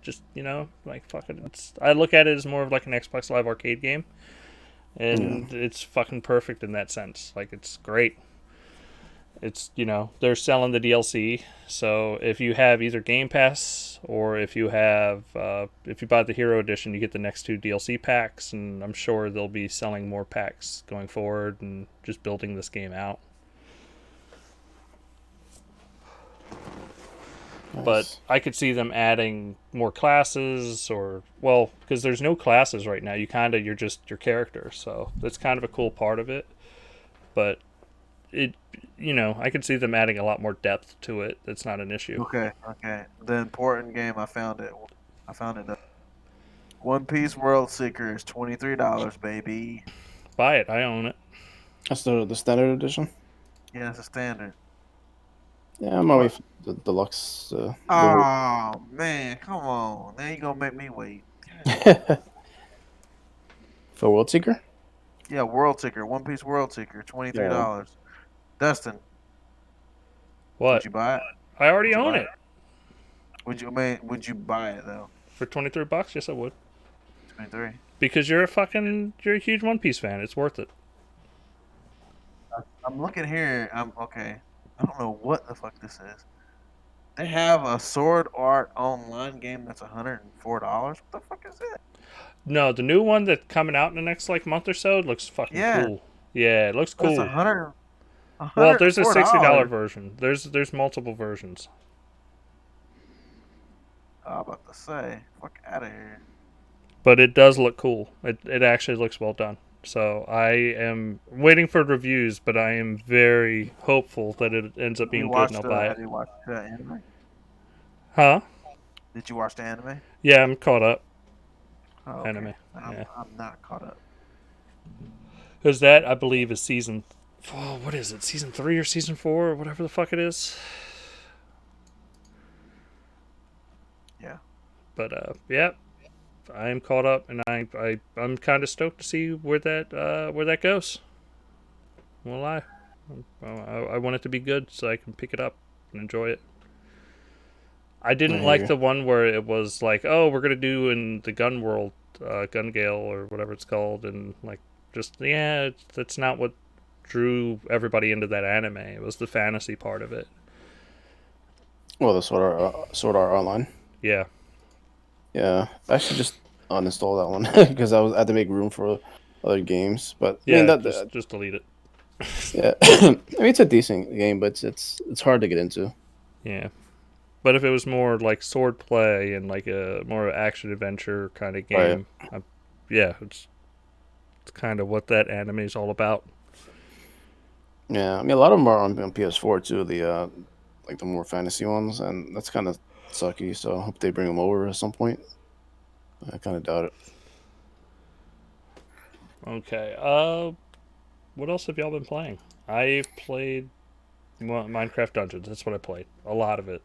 Just like fucking. I look at it as more of like an Xbox Live Arcade game, Yeah. and it's fucking perfect in that sense. Like it's great. It's they're selling the DLC, so if you have either Game Pass or if you buy the Hero Edition, you get the next two DLC packs, and I'm sure they'll be selling more packs going forward and just building this game out. But Nice. I could see them adding more classes, or because there's no classes right now. You're just your character, so that's kind of a cool part of it. But it, I could see them adding a lot more depth to it. That's not an issue. Okay. The important game, I found it. I found it. One Piece World Seeker is $23, baby. Buy it. I own it. That's the standard edition. Yeah, it's a standard. Yeah, I'm away What? for the deluxe. Oh man, come on! Now you gonna make me wait. For World Seeker. Yeah, World Ticker, One Piece World Ticker, $23. Yeah. Dustin, would What? you buy it? I already Would you own buy it it? Would you buy it though? for $23. Yes, I would. 23. Because you're a huge One Piece fan. It's worth it. I'm looking here. I'm okay. I don't know what the fuck this is. They have a Sword Art Online game that's $104. What the fuck is it? No, the new one that's coming out in the next like month or so looks fucking Yeah, cool. Yeah, it looks that's cool. a Well, hundred and there's a four $60 dollars. version. There's multiple versions. I was about to say, fuck out of here. But it does look cool. It actually looks well done. So I am waiting for reviews, but I am very hopeful that it ends up being good and I'll buy it. Have you watched the anime? Huh? Did you watch the anime? Yeah, I'm caught up. Oh, okay. Anime. Yeah. I'm not caught up. Because that, I believe, is season. Oh, what is it? Season 3 or season 4 or whatever the fuck it is. Yeah. But yeah, I am caught up, and I'm kind of stoked to see where that goes. Won't lie. I want it to be good so I can pick it up and enjoy it. I didn't I hear like you. the one where it was like, oh, we're gonna do in the gun world, Gun Gale or whatever it's called, and like just yeah, that's not what drew everybody into that anime. It was the fantasy part of it. Well, the Sword Art Online. Yeah, Yeah, I should just uninstall that one because I had to make room for other games. But I mean yeah, that just delete it. yeah, I mean it's a decent game, but it's hard to get into. Yeah, but if it was more like sword play and like a more action adventure kind of Right. game, yeah, it's kind of what that anime is all about. Yeah, I mean a lot of them are on PS4 too. The like the more fantasy ones, and that's kind of sucky. So I hope they bring them over at some point. I kind of doubt it. Okay, what else have y'all been playing? I played Minecraft Dungeons. That's what I played. A lot of it.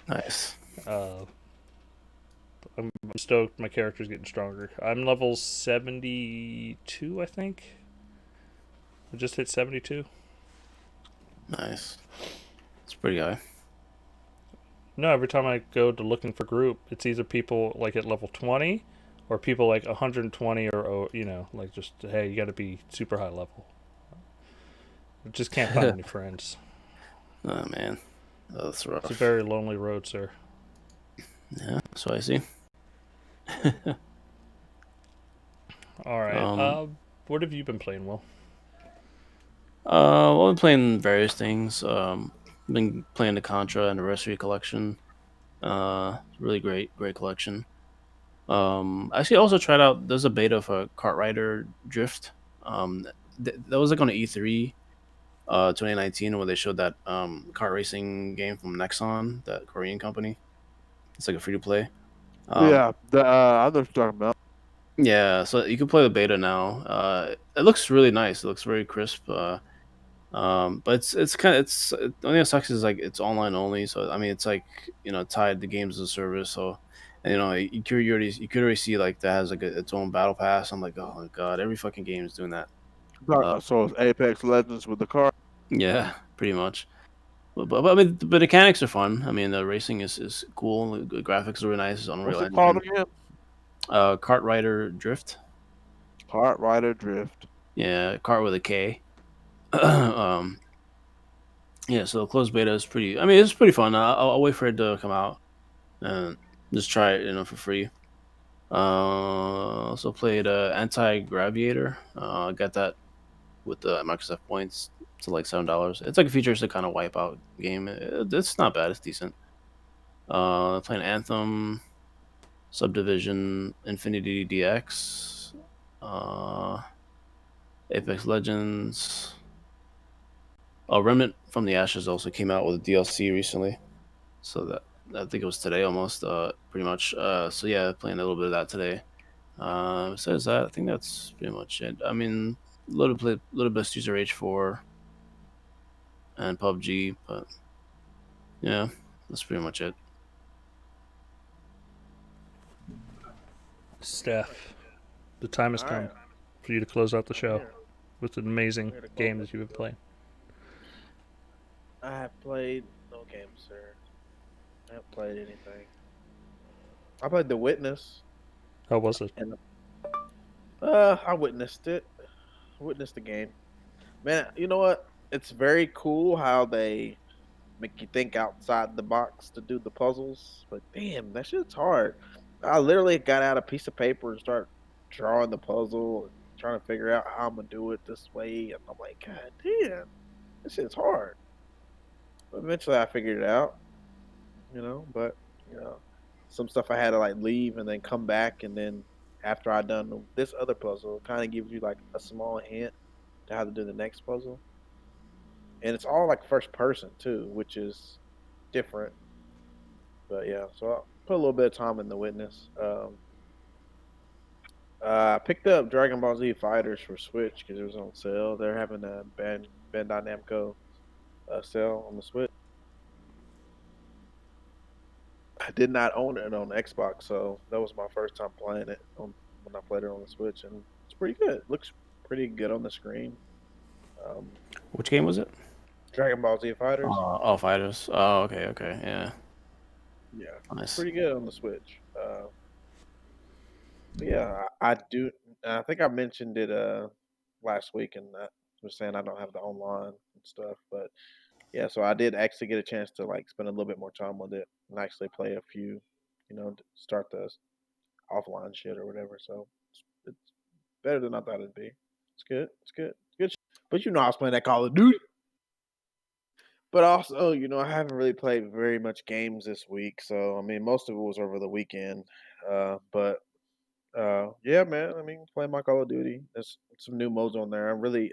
Nice. uh, I'm stoked. My character's getting stronger. I'm level 72, I think. I just hit 72. Nice. It's pretty high. No, every time I go to looking for group, it's either people like at level 20 or people like 120 or like just, hey, you got to be super high level. I just can't find any friends. Oh man, that's rough. It's a very lonely road, sir. Yeah, so I see. All right. What have you been playing, Will? Well, I've been playing various things. Been playing the Contra Anniversary Collection. Really great collection. Actually, also tried out. There's a beta for Kartrider Drift. That was like on the E3, 2019, where they showed that kart racing game from Nexon, that Korean company. It's like a free to play. Yeah, I know what you're talking about. Yeah, so you can play the beta now. It looks really nice. It looks very crisp. But it's kind of the only thing that sucks is like it's online only. So I mean, it's like tied to games as a service. So and you could already see like that has like its own battle pass. I'm like, oh my god, every fucking game is doing that. So it's Apex Legends with the car. Yeah, pretty much. But I mean, the mechanics are fun. I mean, the racing is cool. The graphics are really nice. It's What's Unreal it called Engine. again? Kart Rider Drift. Kart Rider Drift. Yeah, kart with a K. um, yeah, so the closed beta is pretty. I mean, it's pretty fun. I'll wait for it to come out and just try it, for free. Also played Anti Graviator. Got that with the Microsoft points to like $7. It's like a futuristic kind of wipeout game. It's not bad. It's decent. Playing Anthem, Subdivision, Infinity DX, Apex Legends. Oh, Remnant from the Ashes also came out with a DLC recently. So that I think it was today almost, pretty much. So yeah, playing a little bit of that today. Besides that, I think that's pretty much it. I mean, little bit of Streets of Rage 4 and PUBG, but yeah, that's pretty much it. Steph, the time has All come right. for you to close out the show Here. with an amazing Here to close game it. that you've been playing. I have played no games, sir. I haven't played anything. I played The Witness, How was it? and I witnessed it. Witnessed the game. Man, you know what? It's very cool how they make you think outside the box to do the puzzles. But damn, that shit's hard. I literally got out a piece of paper and start drawing the puzzle and trying to figure out how I'm gonna do it this way. And I'm like, God damn, this shit's hard. But eventually I figured it out, but you know, some stuff I had to like leave and then come back and then after I done this other puzzle, kind of gives you like a small hint to how to do the next puzzle. And it's all like first person too, which is different. But yeah, so I put a little bit of time in The Witness. I picked up Dragon Ball Z Fighters for Switch because it was on sale. They're having a Bandai Namco sale on the Switch. I did not own it on Xbox, so that was my first time playing it when I played it on the Switch, and it's pretty good. It looks pretty good on the screen. Um, Which game was it? Dragon Ball Z Fighters, Fighters. Oh, okay, yeah, yeah, nice. pretty good on the Switch. But yeah, I do. I think I mentioned it last week, and I was saying I don't have the online and stuff, but yeah, so I did actually get a chance to like spend a little bit more time with it and actually play a few, start the offline shit or whatever. So it's better than I thought it'd be. It's good. It's good. It's good. But I was playing that Call of Duty. But also, I haven't really played very much games this week. So I mean, most of it was over the weekend. But yeah, man. I mean, playing my Call of Duty. There's some new modes on there. I'm really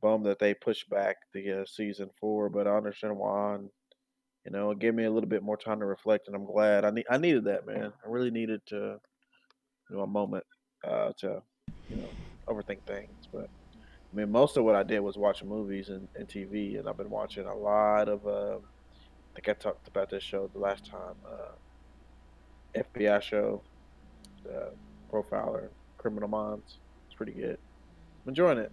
bummed that they pushed back the season 4, but I understand why. And, it gave me a little bit more time to reflect, and I'm glad. I needed that, man. I really needed to, a moment to, overthink things. But I mean, most of what I did was watch movies and TV, and I've been watching a lot of. I think I talked about this show the last time. FBI show, Profiler, Criminal Minds. It's pretty good. I'm enjoying it.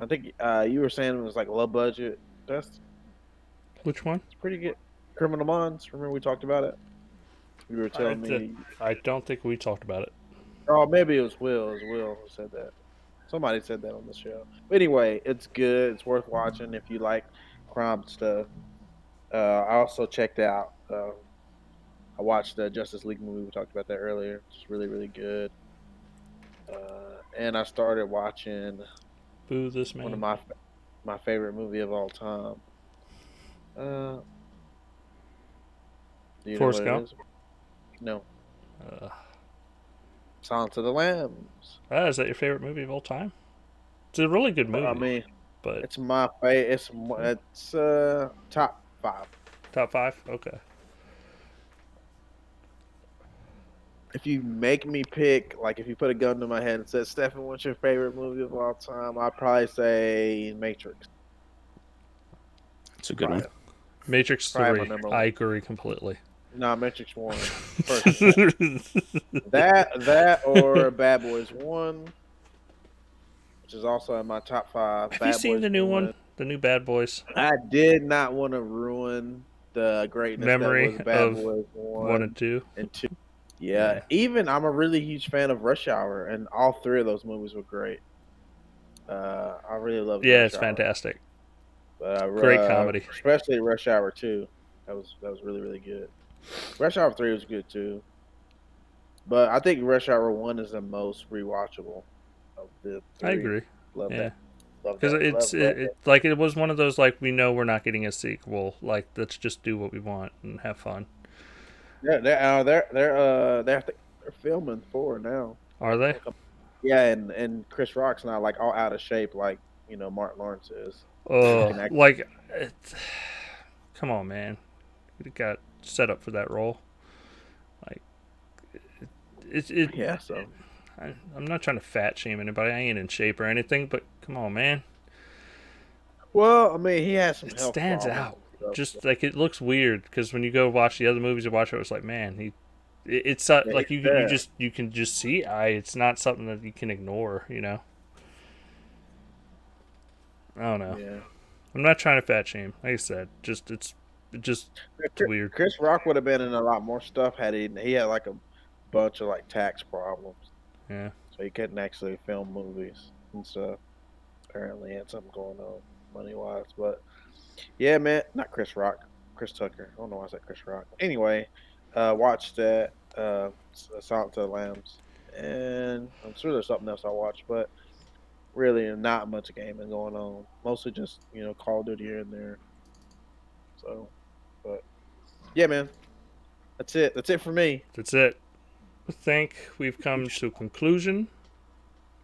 I think you were saying it was like low budget. That's Which one? It's pretty good. Criminal Minds. Remember we talked about it? You were telling me. I don't think we talked about it. Oh, maybe it was Will. It was Will who said that. Somebody said that on the show. But anyway, it's good. It's worth watching if you like crime stuff. I also checked out. I watched the Justice League movie. We talked about that earlier. It's really, really good. And I started watching Boo this man. one of my favorite movie of all time. Do you Forrest know what Gump? it is? No. Uh, Silence of the Lambs. Is that your favorite movie of all time? It's a really good movie. I mean, but it's my favorite. It's top 5. top 5? Okay. If you make me pick, like if you put a gun to my head and said, Stephen, what's your favorite movie of all time? I'd probably say Matrix. It's a good one. Matrix Probably my 3. number one. I agree completely. No, Matrix 1. First. that or Bad Boys 1, which is also in my top 5. Have Bad you seen Boys the new 1. one? The new Bad Boys? I did not want to ruin the greatness Memory that was Bad of Boys 1 and 2. and 2. Yeah, even I'm a really huge fan of Rush Hour, and all 3 of those movies were great. I really love. Yeah, Rush it's Hour. fantastic. But, Great comedy, especially Rush Hour 2. That was really, really good. Rush Hour 3 was good too, but I think Rush Hour 1 is the most rewatchable of the 3. I agree. Love Yeah. that. Because it was one of those like we know we're not getting a sequel. Like let's just do what we want and have fun. Yeah, they're filming 4 now. Are they? Yeah, and Chris Rock's not like all out of shape like Martin Lawrence is. Oh, like, come on, man! He got set up for that role. Like, yeah. So I'm not trying to fat shame anybody. I ain't in shape or anything, but come on, man. Well, I mean, he has some It health stands problems. out. and stuff, Just like it looks weird because when you go watch the other movies you watch, it was like, man, it's yeah, like he's there. you can just see it's not something that you can ignore. I don't know. Yeah. I'm not trying to fat shame. Like I said, it's weird. Chris Rock would have been in a lot more stuff had he had like a bunch of like tax problems, Yeah. so he couldn't actually film movies and stuff. Apparently, he had something going on money wise, but yeah, man, not Chris Rock, Chris Tucker. I don't know why I said Chris Rock. Anyway, watched that Silence of the Lambs, and I'm sure there's something else I watched, but really not much gaming going on. Mostly just Call of Duty here and there. So, but yeah, man, that's it. That's it for me. That's it. I think we've come to a conclusion.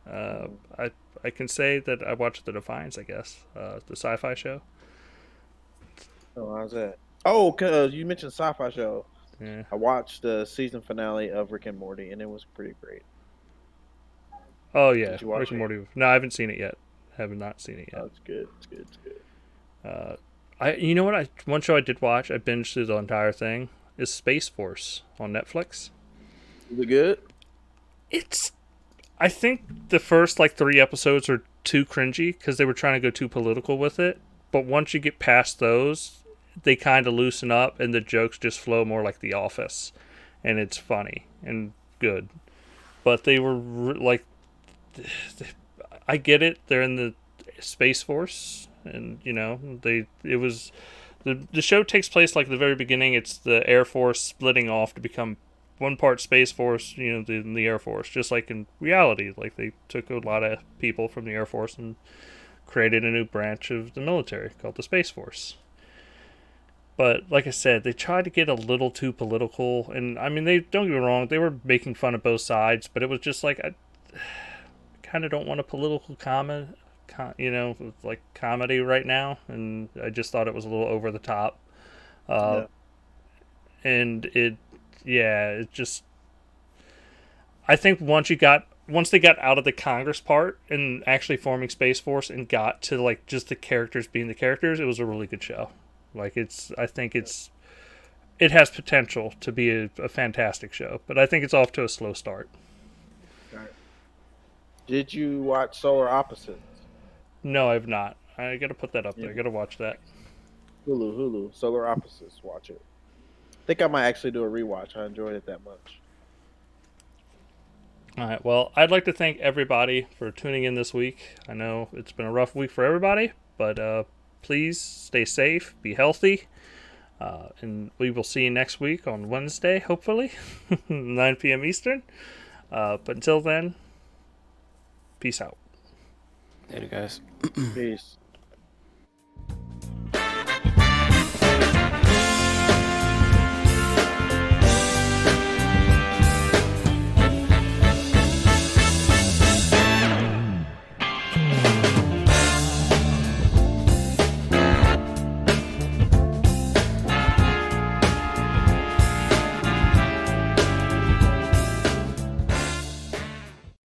I can say that I watched The Defiance, I guess, the sci-fi show. Oh, how's that? Oh, cause you mentioned sci-fi show. Yeah. I watched the season finale of Rick and Morty, and it was pretty great. Oh yeah, Did you watch Rick and it? Morty. No, I haven't seen it yet. Have not seen it yet. Oh, it's good. It's good. It's good. You know what? One show I did watch. I binged through the entire thing. Is Spaceforce on Netflix. Is it good? It's. I think the first like 3 episodes are too cringy because they were trying to go too political with it. But once you get past those, they kind of loosen up and the jokes just flow more like The Office, and it's funny and good. But they were like, I get it. They're in the Space Force, and it was the show takes place like the very beginning. It's the Air Force splitting off to become one part Space Force, the Air Force, just like in reality. Like they took a lot of people from the Air Force and created a new branch of the military called the Space Force. But like I said, they tried to get a little too political, and I mean, they don't get me wrong, they were making fun of both sides, but it was just like I kind of don't want a political comment, like comedy right now, and I just thought it was a little over the top. Uh, Yeah. and it just, I think once they got out of the Congress part and actually forming Space Force and got to like just the characters being the characters, it was a really good show. Like I think it has potential to be a fantastic show, but I think it's off to a slow start. Did you watch Solar Opposites? No, I've not. I gotta put that up there. Yeah. I gotta watch that. Hulu. Solar Opposites. Watch it. I think I might actually do a rewatch. I enjoyed it that much. All right. Well, I'd like to thank everybody for tuning in this week. I know it's been a rough week for everybody, but please stay safe, be healthy, and we will see you next week on Wednesday, hopefully, 9 p.m. Eastern. But until then, peace out. Later, guys. Peace.